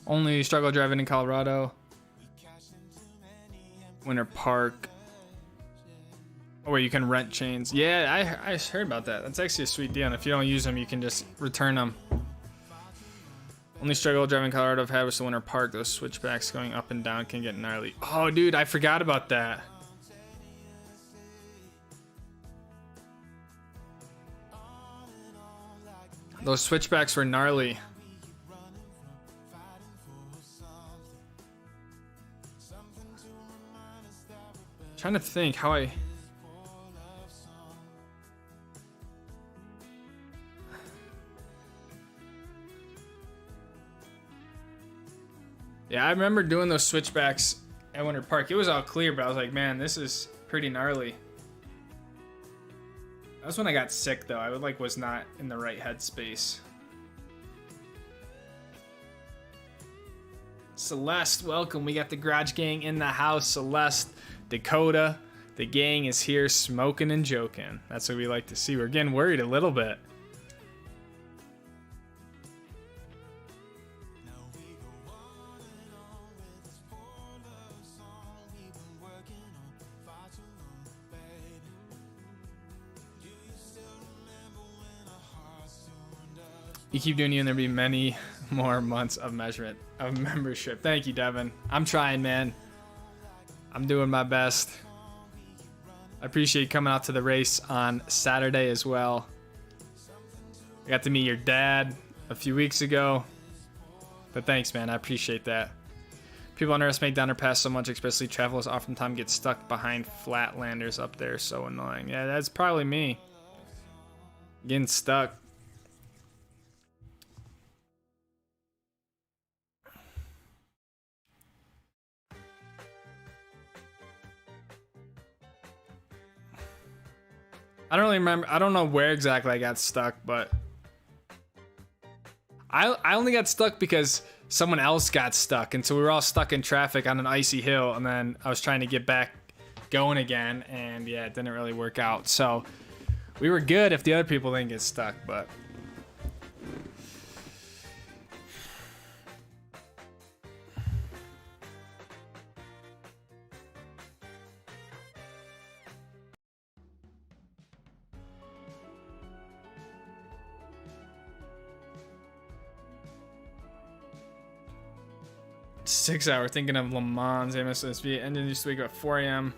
Only struggle driving in Colorado. Winter Park. Oh, where you can rent chains. Yeah, I heard about that. That's actually a sweet deal. And if you don't use them, you can just return them. Only struggle driving in Colorado I've had was the Winter Park. Those switchbacks going up and down can get gnarly. Oh, dude, I forgot about that. Those switchbacks were gnarly. Trying to think how I... Yeah, I remember doing those switchbacks at Winter Park. It was all clear, but I was like, man, this is pretty gnarly. That was when I got sick, though. I was not in the right headspace. Celeste, welcome. We got the Garage Gang in the house. Celeste, Dakota, the gang is here smoking and joking. That's what we like to see. We're getting worried a little bit. You keep doing you and there'll be many more months of membership. Thank you, Devin. I'm trying, man. I'm doing my best. I appreciate you coming out to the race on Saturday as well. I got to meet your dad a few weeks ago. But thanks, man. I appreciate that. People underestimate Downer Pass so much, especially travelers oftentimes get stuck behind flatlanders up there. So annoying. Yeah, that's probably me. Getting stuck. I don't really remember. I don't know where exactly I got stuck, but I only got stuck because someone else got stuck, and so we were all stuck in traffic on an icy hill, and then I was trying to get back going again, and yeah, it didn't really work out. So we were good if the other people didn't get stuck, but .6 hour thinking of Le Mans MSSB ended this week at 4 a.m.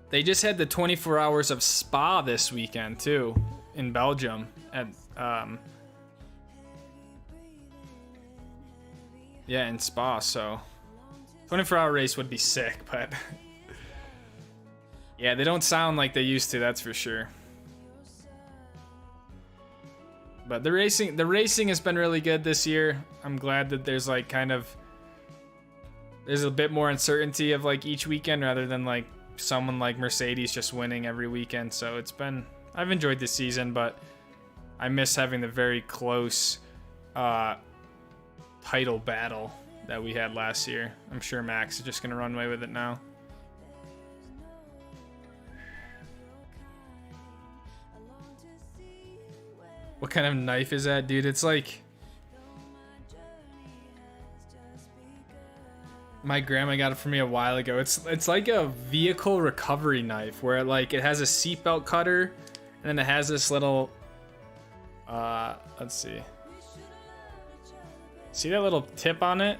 They just had the 24 hours of Spa this weekend too in Belgium at yeah, in Spa. So 24-hour race would be sick, but yeah, they don't sound like they used to, that's for sure. But the racing has been really good this year. I'm glad that there's like there's a bit more uncertainty of like each weekend rather than like someone like Mercedes just winning every weekend. So I've enjoyed this season, but I miss having the very close title battle that we had last year. I'm sure Max is just gonna run away with it now. What kind of knife is that, dude? It's like my grandma got it for me a while ago. It's like a vehicle recovery knife where it has a seatbelt cutter, and then it has this little Let's see. See that little tip on it?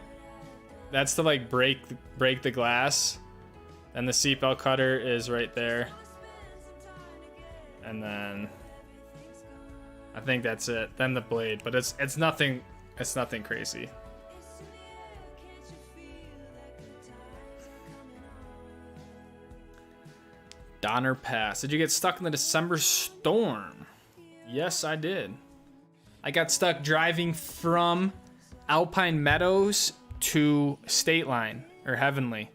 That's to like break the glass. And the seatbelt cutter is right there. And then I think that's it. Then the blade, but it's nothing crazy. Donner Pass. Did you get stuck in the December storm? Yes, I did. I got stuck driving from Alpine Meadows to State Line or Heavenly.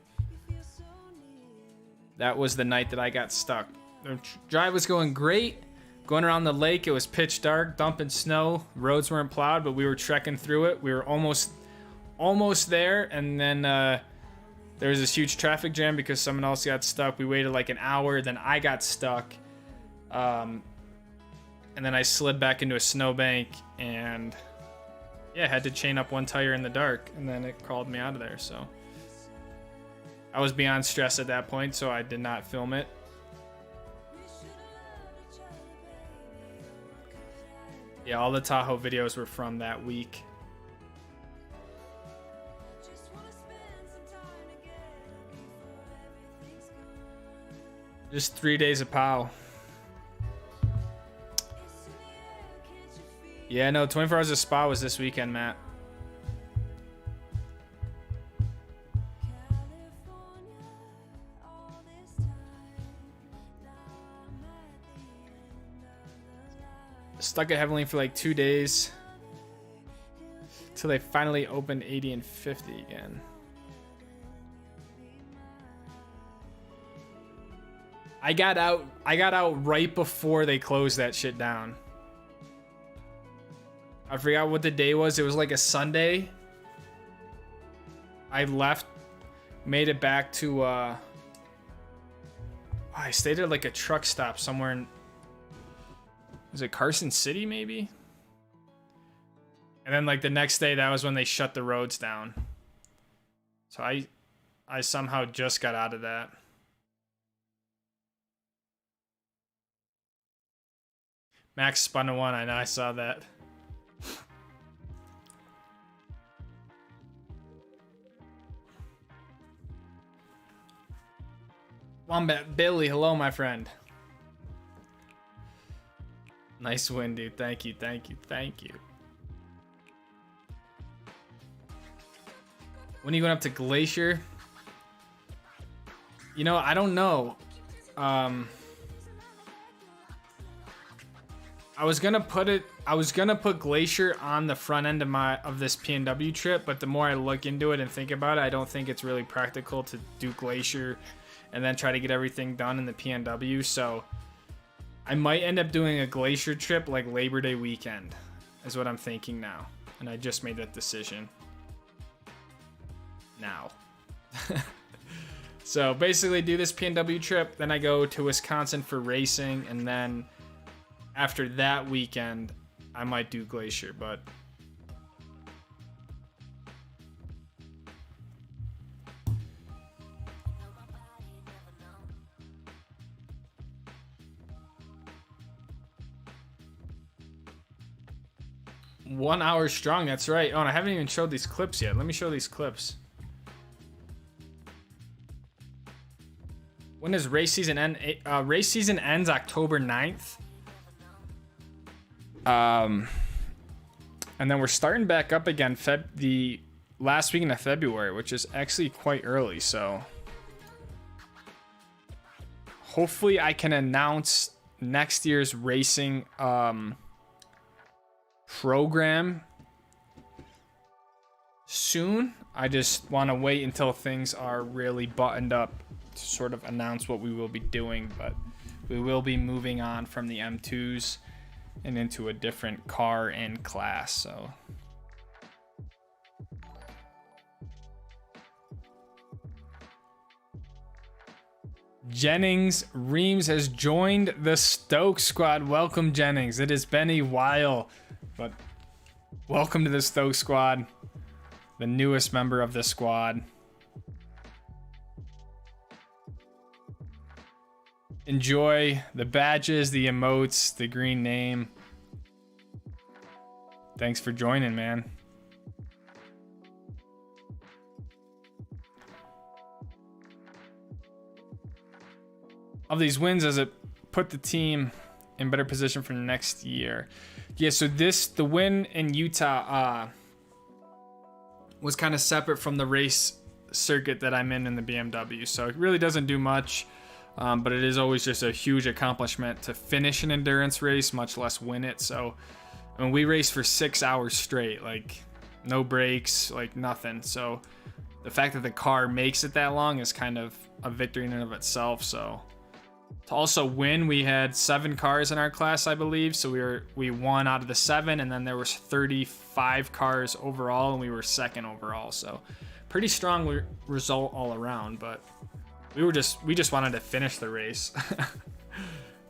That was the night that I got stuck. The drive was going great. Going around the lake, it was pitch dark, dumping snow. Roads weren't plowed, but we were trekking through it. We were almost there, and then there was this huge traffic jam because someone else got stuck. We waited like an hour, then I got stuck. And then I slid back into a snowbank and yeah, had to chain up one tire in the dark, and then it crawled me out of there. So I was beyond stress at that point, so I did not film it. Yeah, all the Tahoe videos were from that week. Just 3 days of POW. Yeah, no, 24 Hours of Spa was this weekend, Matt. Stuck at Heavenly for like 2 days till they finally opened 80 and 50 again. I got out right before they closed that shit down. I forgot what the day was. It was like a Sunday. I left, made it back to I stayed at like a truck stop somewhere in, was it Carson City maybe? And then like the next day, that was when they shut the roads down. So I somehow just got out of that. Max spun a one. I know, I saw that. Wombat Billy, hello, my friend. Nice win, dude. Thank you, thank you, thank you. When are you going up to Glacier? You know, I don't know. I was gonna put Glacier on the front end of this PNW trip, but the more I look into it and think about it, I don't think it's really practical to do Glacier and then try to get everything done in the PNW. So I might end up doing a Glacier trip like Labor Day weekend, is what I'm thinking now. And I just made that decision now. So basically do this PNW trip, then I go to Wisconsin for racing, and then after that weekend, I might do Glacier, but one hour strong, that's right. Oh, and I haven't even showed these clips yet. Let me show these clips. When does race season end? Race season ends October 9th. And then we're starting back up again the last weekend of February, which is actually quite early. So hopefully I can announce next year's racing program soon. I just want to wait until things are really buttoned up to sort of announce what we will be doing, but we will be moving on from the M2s and into a different car and class. So Jennings Reams has joined the Stoke squad. Welcome, Jennings. It has been a while, but welcome to the Stoke squad, the newest member of the squad. Enjoy the badges, the emotes, the green name. Thanks for joining, man. Of these wins, does it put the team in better position for next year? Yeah, so the win in Utah was kind of separate from the race circuit that I'm in the BMW. So it really doesn't do much, but it is always just a huge accomplishment to finish an endurance race, much less win it. So I mean, we raced for 6 hours straight, like no breaks, like nothing. So the fact that the car makes it that long is kind of a victory in and of itself. So to also win, we had 7 cars in our class, I believe. So we won out of the 7, and then there was 35 cars overall, and we were second overall. So pretty strong result all around. But we just wanted to finish the race.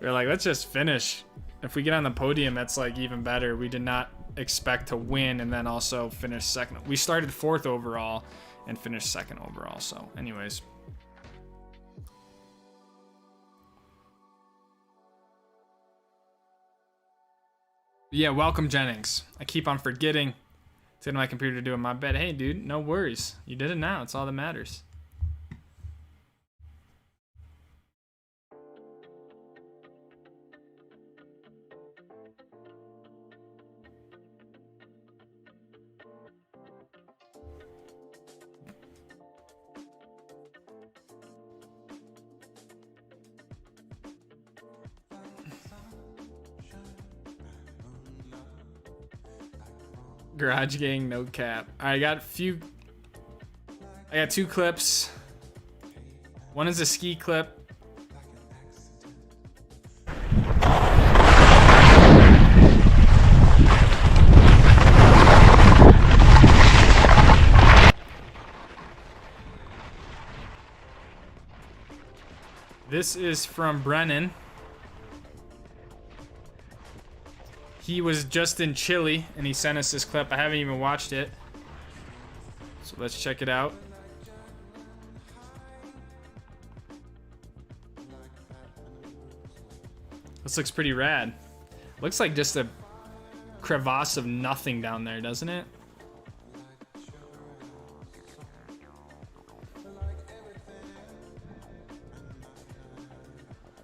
We were like, let's just finish. If we get on the podium, that's like even better. We did not expect to win and then also finish second. We started 4th overall and finished 2nd overall. So anyways. Yeah, welcome Jennings. I keep on forgetting to get my computer to do it. My bed. Hey, dude, no worries. You did it now. It's all that matters. Garage Gang, no cap. I got 2 clips. One is a ski clip. This is from Brennan. He was just in Chile and he sent us this clip. I haven't even watched it. So let's check it out. This looks pretty rad. Looks like just a crevasse of nothing down there, doesn't it?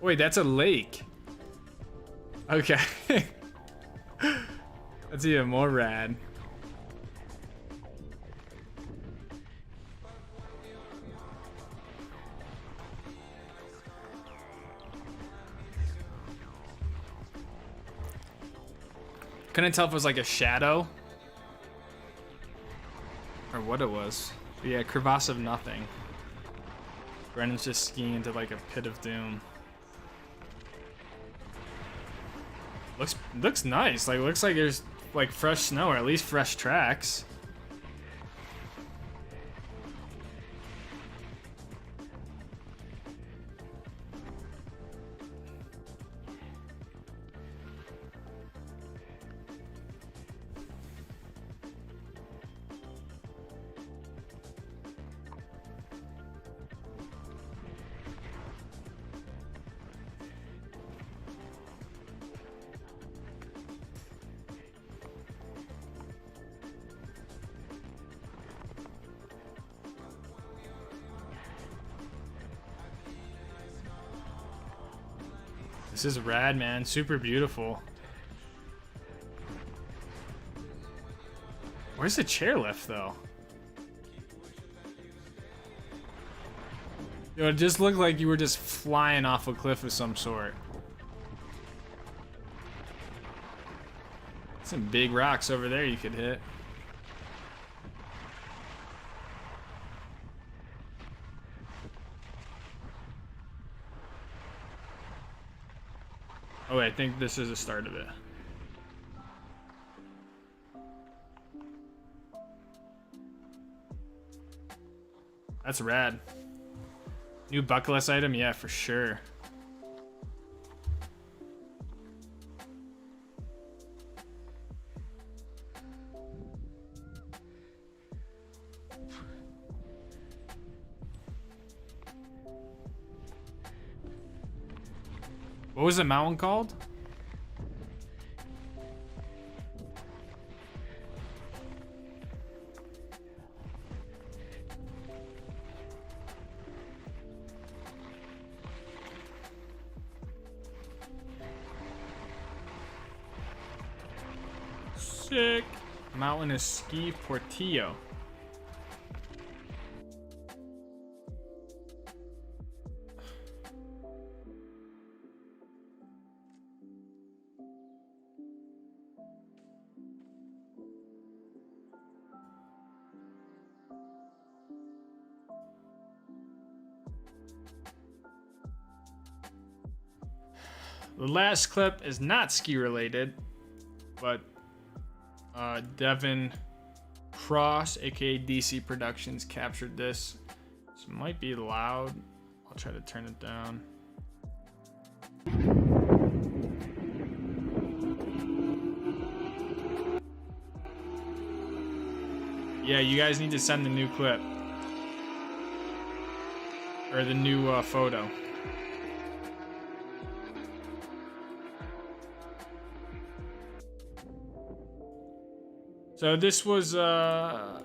Wait, that's a lake. Okay. That's even more rad. Couldn't tell if it was like a shadow or what it was. But yeah, crevasse of nothing. Brennan's just skiing into like a pit of doom. Looks nice. Like looks like there's like fresh snow or at least fresh tracks. This is rad, man. Super beautiful. Where's the chairlift, though? Yo, it just looked like you were just flying off a cliff of some sort. Some big rocks over there you could hit. Oh wait, I think this is the start of it. That's rad. New bucket list item? Yeah, for sure. What was the mountain called? Sick. Mountain is Ski Portillo. The last clip is not ski related, but Devin Cross, aka DC Productions, captured this. This might be loud. I'll try to turn it down. Yeah, you guys need to send the new clip. Or the new photo. So this was I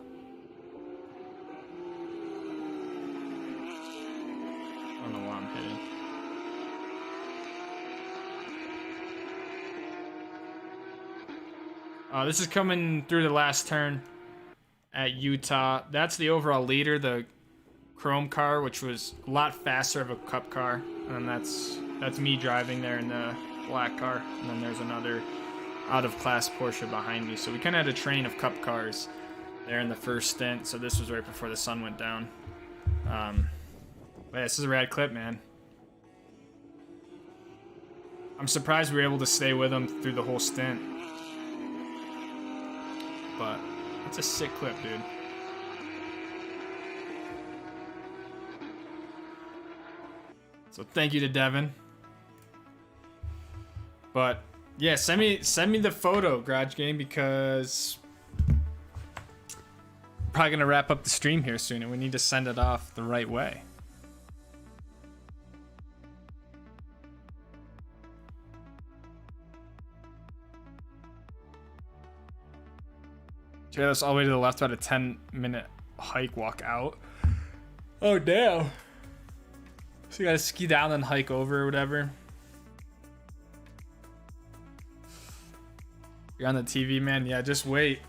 don't know why I'm hitting. This is coming through the last turn at Utah. That's the overall leader, the Chrome car, which was a lot faster of a cup car. And that's me driving there in the black car. And then there's another out-of-class Porsche behind me. So we kind of had a train of cup cars there in the first stint. So this was right before the sun went down. But yeah, this is a rad clip, man. I'm surprised we were able to stay with him through the whole stint. But it's a sick clip, dude. So thank you to Devin. But yeah, send me the photo, Garage Game, because probably gonna wrap up the stream here soon, and we need to send it off the right way. Check this all the way to the left, about a 10-minute hike walk out. Oh damn! So you gotta ski down and hike over or whatever. You're on the TV, man. Yeah, just wait.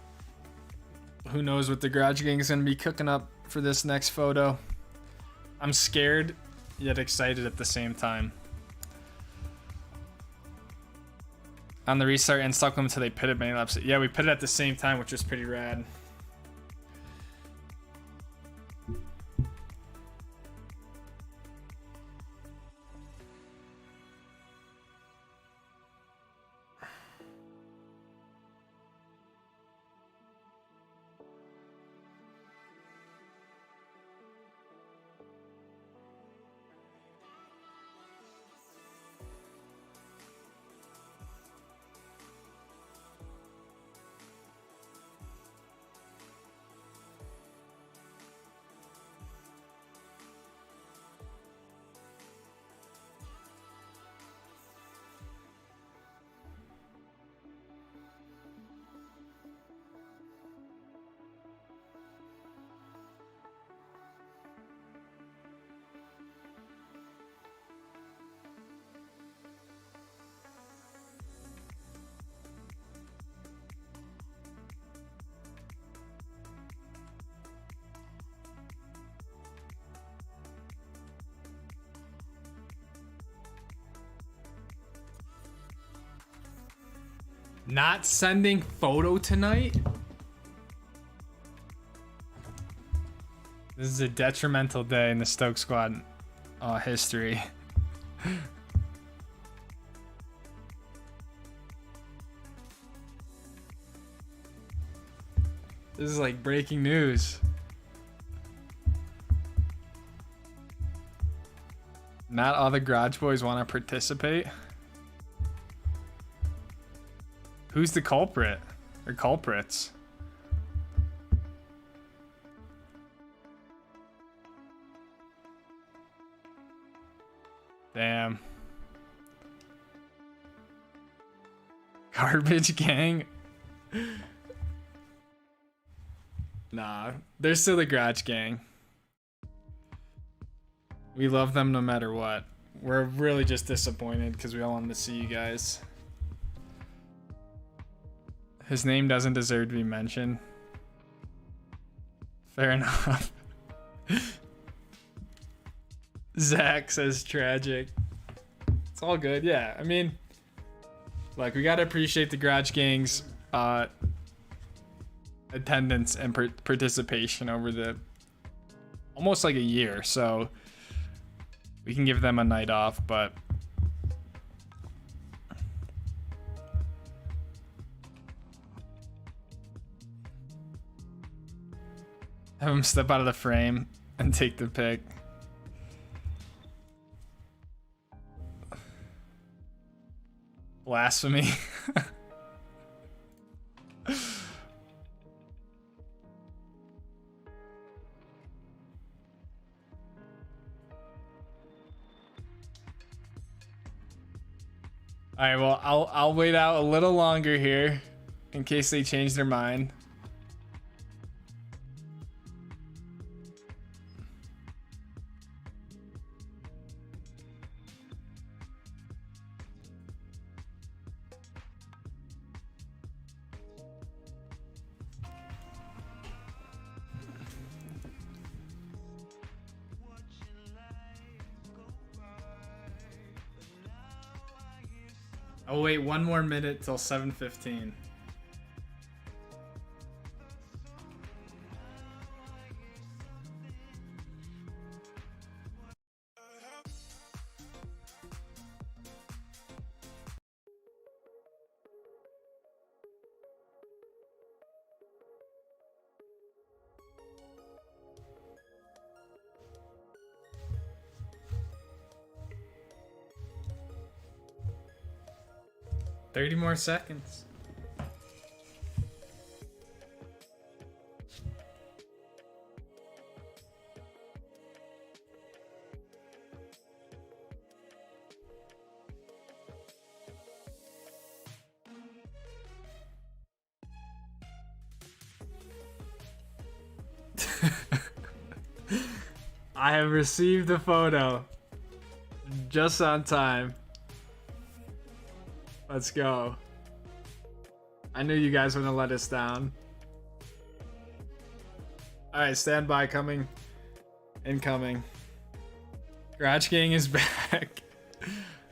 Who knows what the Garage Gang is gonna be cooking up for this next photo. I'm scared, yet excited at the same time. On the restart, and stuck them until they pitted many laps. Yeah, we pitted at the same time, which was pretty rad. Not sending photo tonight? This is a detrimental day in the Stoke squad history. This is like breaking news. Not all the Garage Boys want to participate. Who's the culprit? Or culprits? Damn. Garbage gang? Nah, they're still the Garage Gang. We love them no matter what. We're really just disappointed because we all wanted to see you guys. His name doesn't deserve to be mentioned. Fair enough. Zach says tragic. It's all good. Yeah, I mean, like, we gotta appreciate the Garage Gang's attendance and participation over the almost like a year, so we can give them a night off. But have him step out of the frame and take the pic. Blasphemy. All right, well, I'll wait out a little longer here in case they change their mind. I'll wait 1 more minute till 7:15. Thirty more seconds. I have received the photo just on time. Let's go. I knew you guys wouldn't let us down. Alright, stand by, coming. Incoming. Garage Gang is back.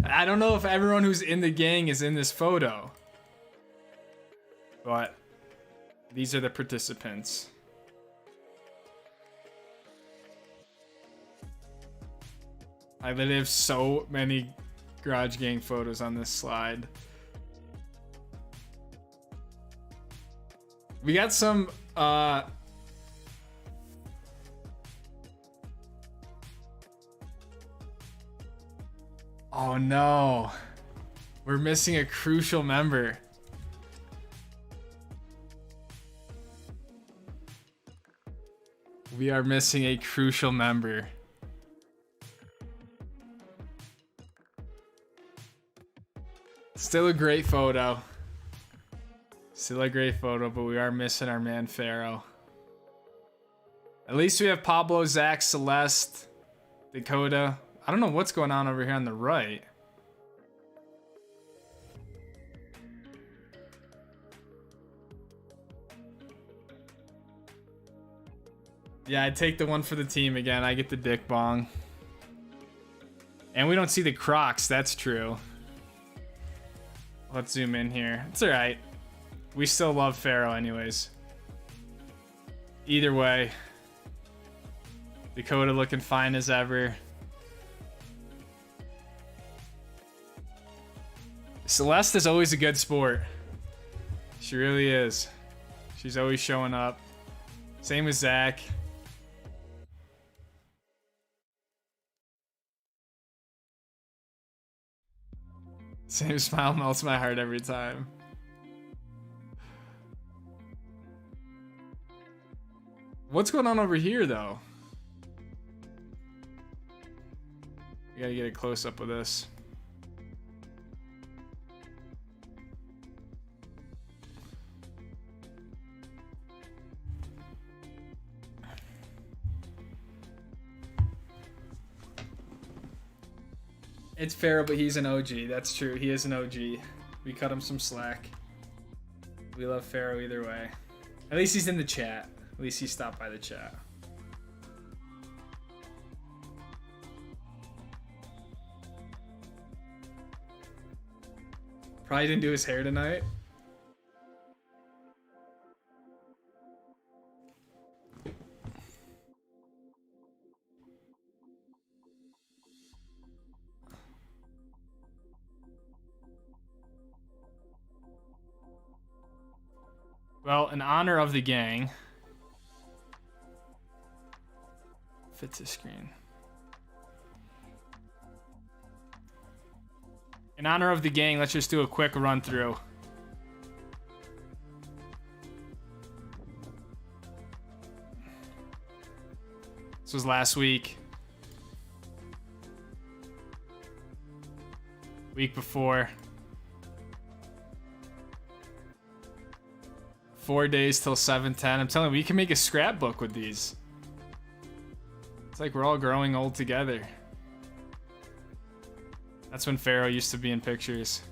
I don't know if everyone who's in the gang is in this photo, but these are the participants. I literally have so many Garage Gang photos on this slide. We got some oh no, we're missing a crucial member. We are missing a crucial member. Still a great photo. Still a great photo, but we are missing our man Pharaoh. At least we have Pablo, Zach, Celeste, Dakota. I don't know what's going on over here on the right. Yeah, I take the one for the team again. I get the dick bong. And we don't see the Crocs, that's true. Let's zoom in here. It's alright. We still love Pharaoh anyways. Either way. Dakota looking fine as ever. Celeste is always a good sport. She really is. She's always showing up. Same with Zach. Same smile melts my heart every time. What's going on over here, though? We gotta get a close-up of this. It's Pharaoh, but he's an OG. That's true. He is an OG. We cut him some slack. We love Pharaoh either way. At least he's in the chat. At least he stopped by the chat. Probably didn't do his hair tonight. Well, in honor of the gang. Fits the screen. In honor of the gang, let's just do a quick run through. This was last week. Week before. 4 days till 7:10. I'm telling you, we can make a scrapbook with these. It's like we're all growing old together. That's when Pharaoh used to be in pictures.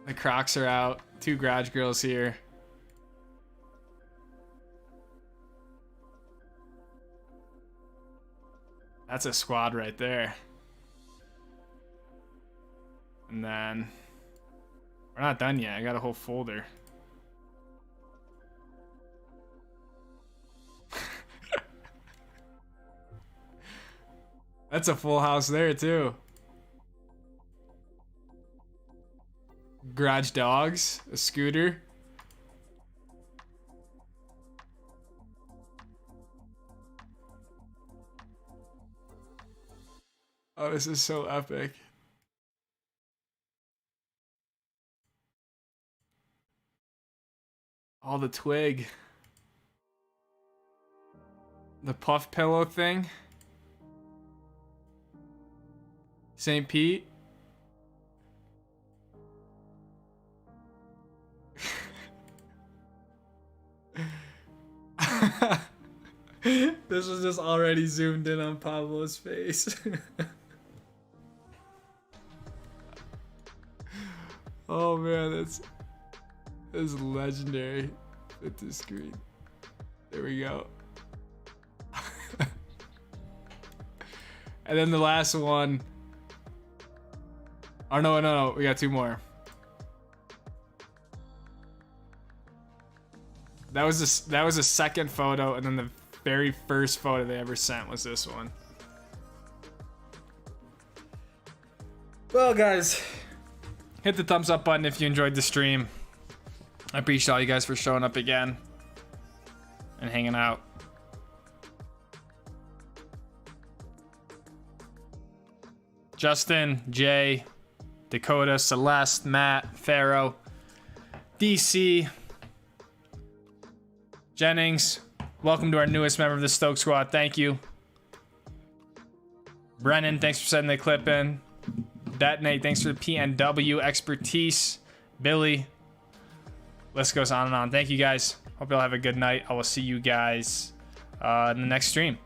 The Crocs are out. 2 garage girls here. That's a squad right there. And then we're not done yet. I got a whole folder. That's a full house there too. Garage dogs, a scooter. Oh, this is so epic. All the twig. The puff pillow thing. St. Pete. This was just already zoomed in on Pablo's face. Oh man, that's legendary. At the screen. There we go. And then the last one. Oh no, we got 2 more. That was a second photo, and then the very first photo they ever sent was this one. Well, guys, hit the thumbs up button if you enjoyed the stream. I appreciate all you guys for showing up again and hanging out. Justin, Jay, Dakota, Celeste, Matt, Pharaoh, DC, Jennings, welcome to our newest member of the Stoke squad. Thank you. Brennan, thanks for sending the clip in. Detonate, thanks for the PNW expertise. Billy, list goes on and on. Thank you guys. Hope y'all have a good night. I will see you guys in the next stream.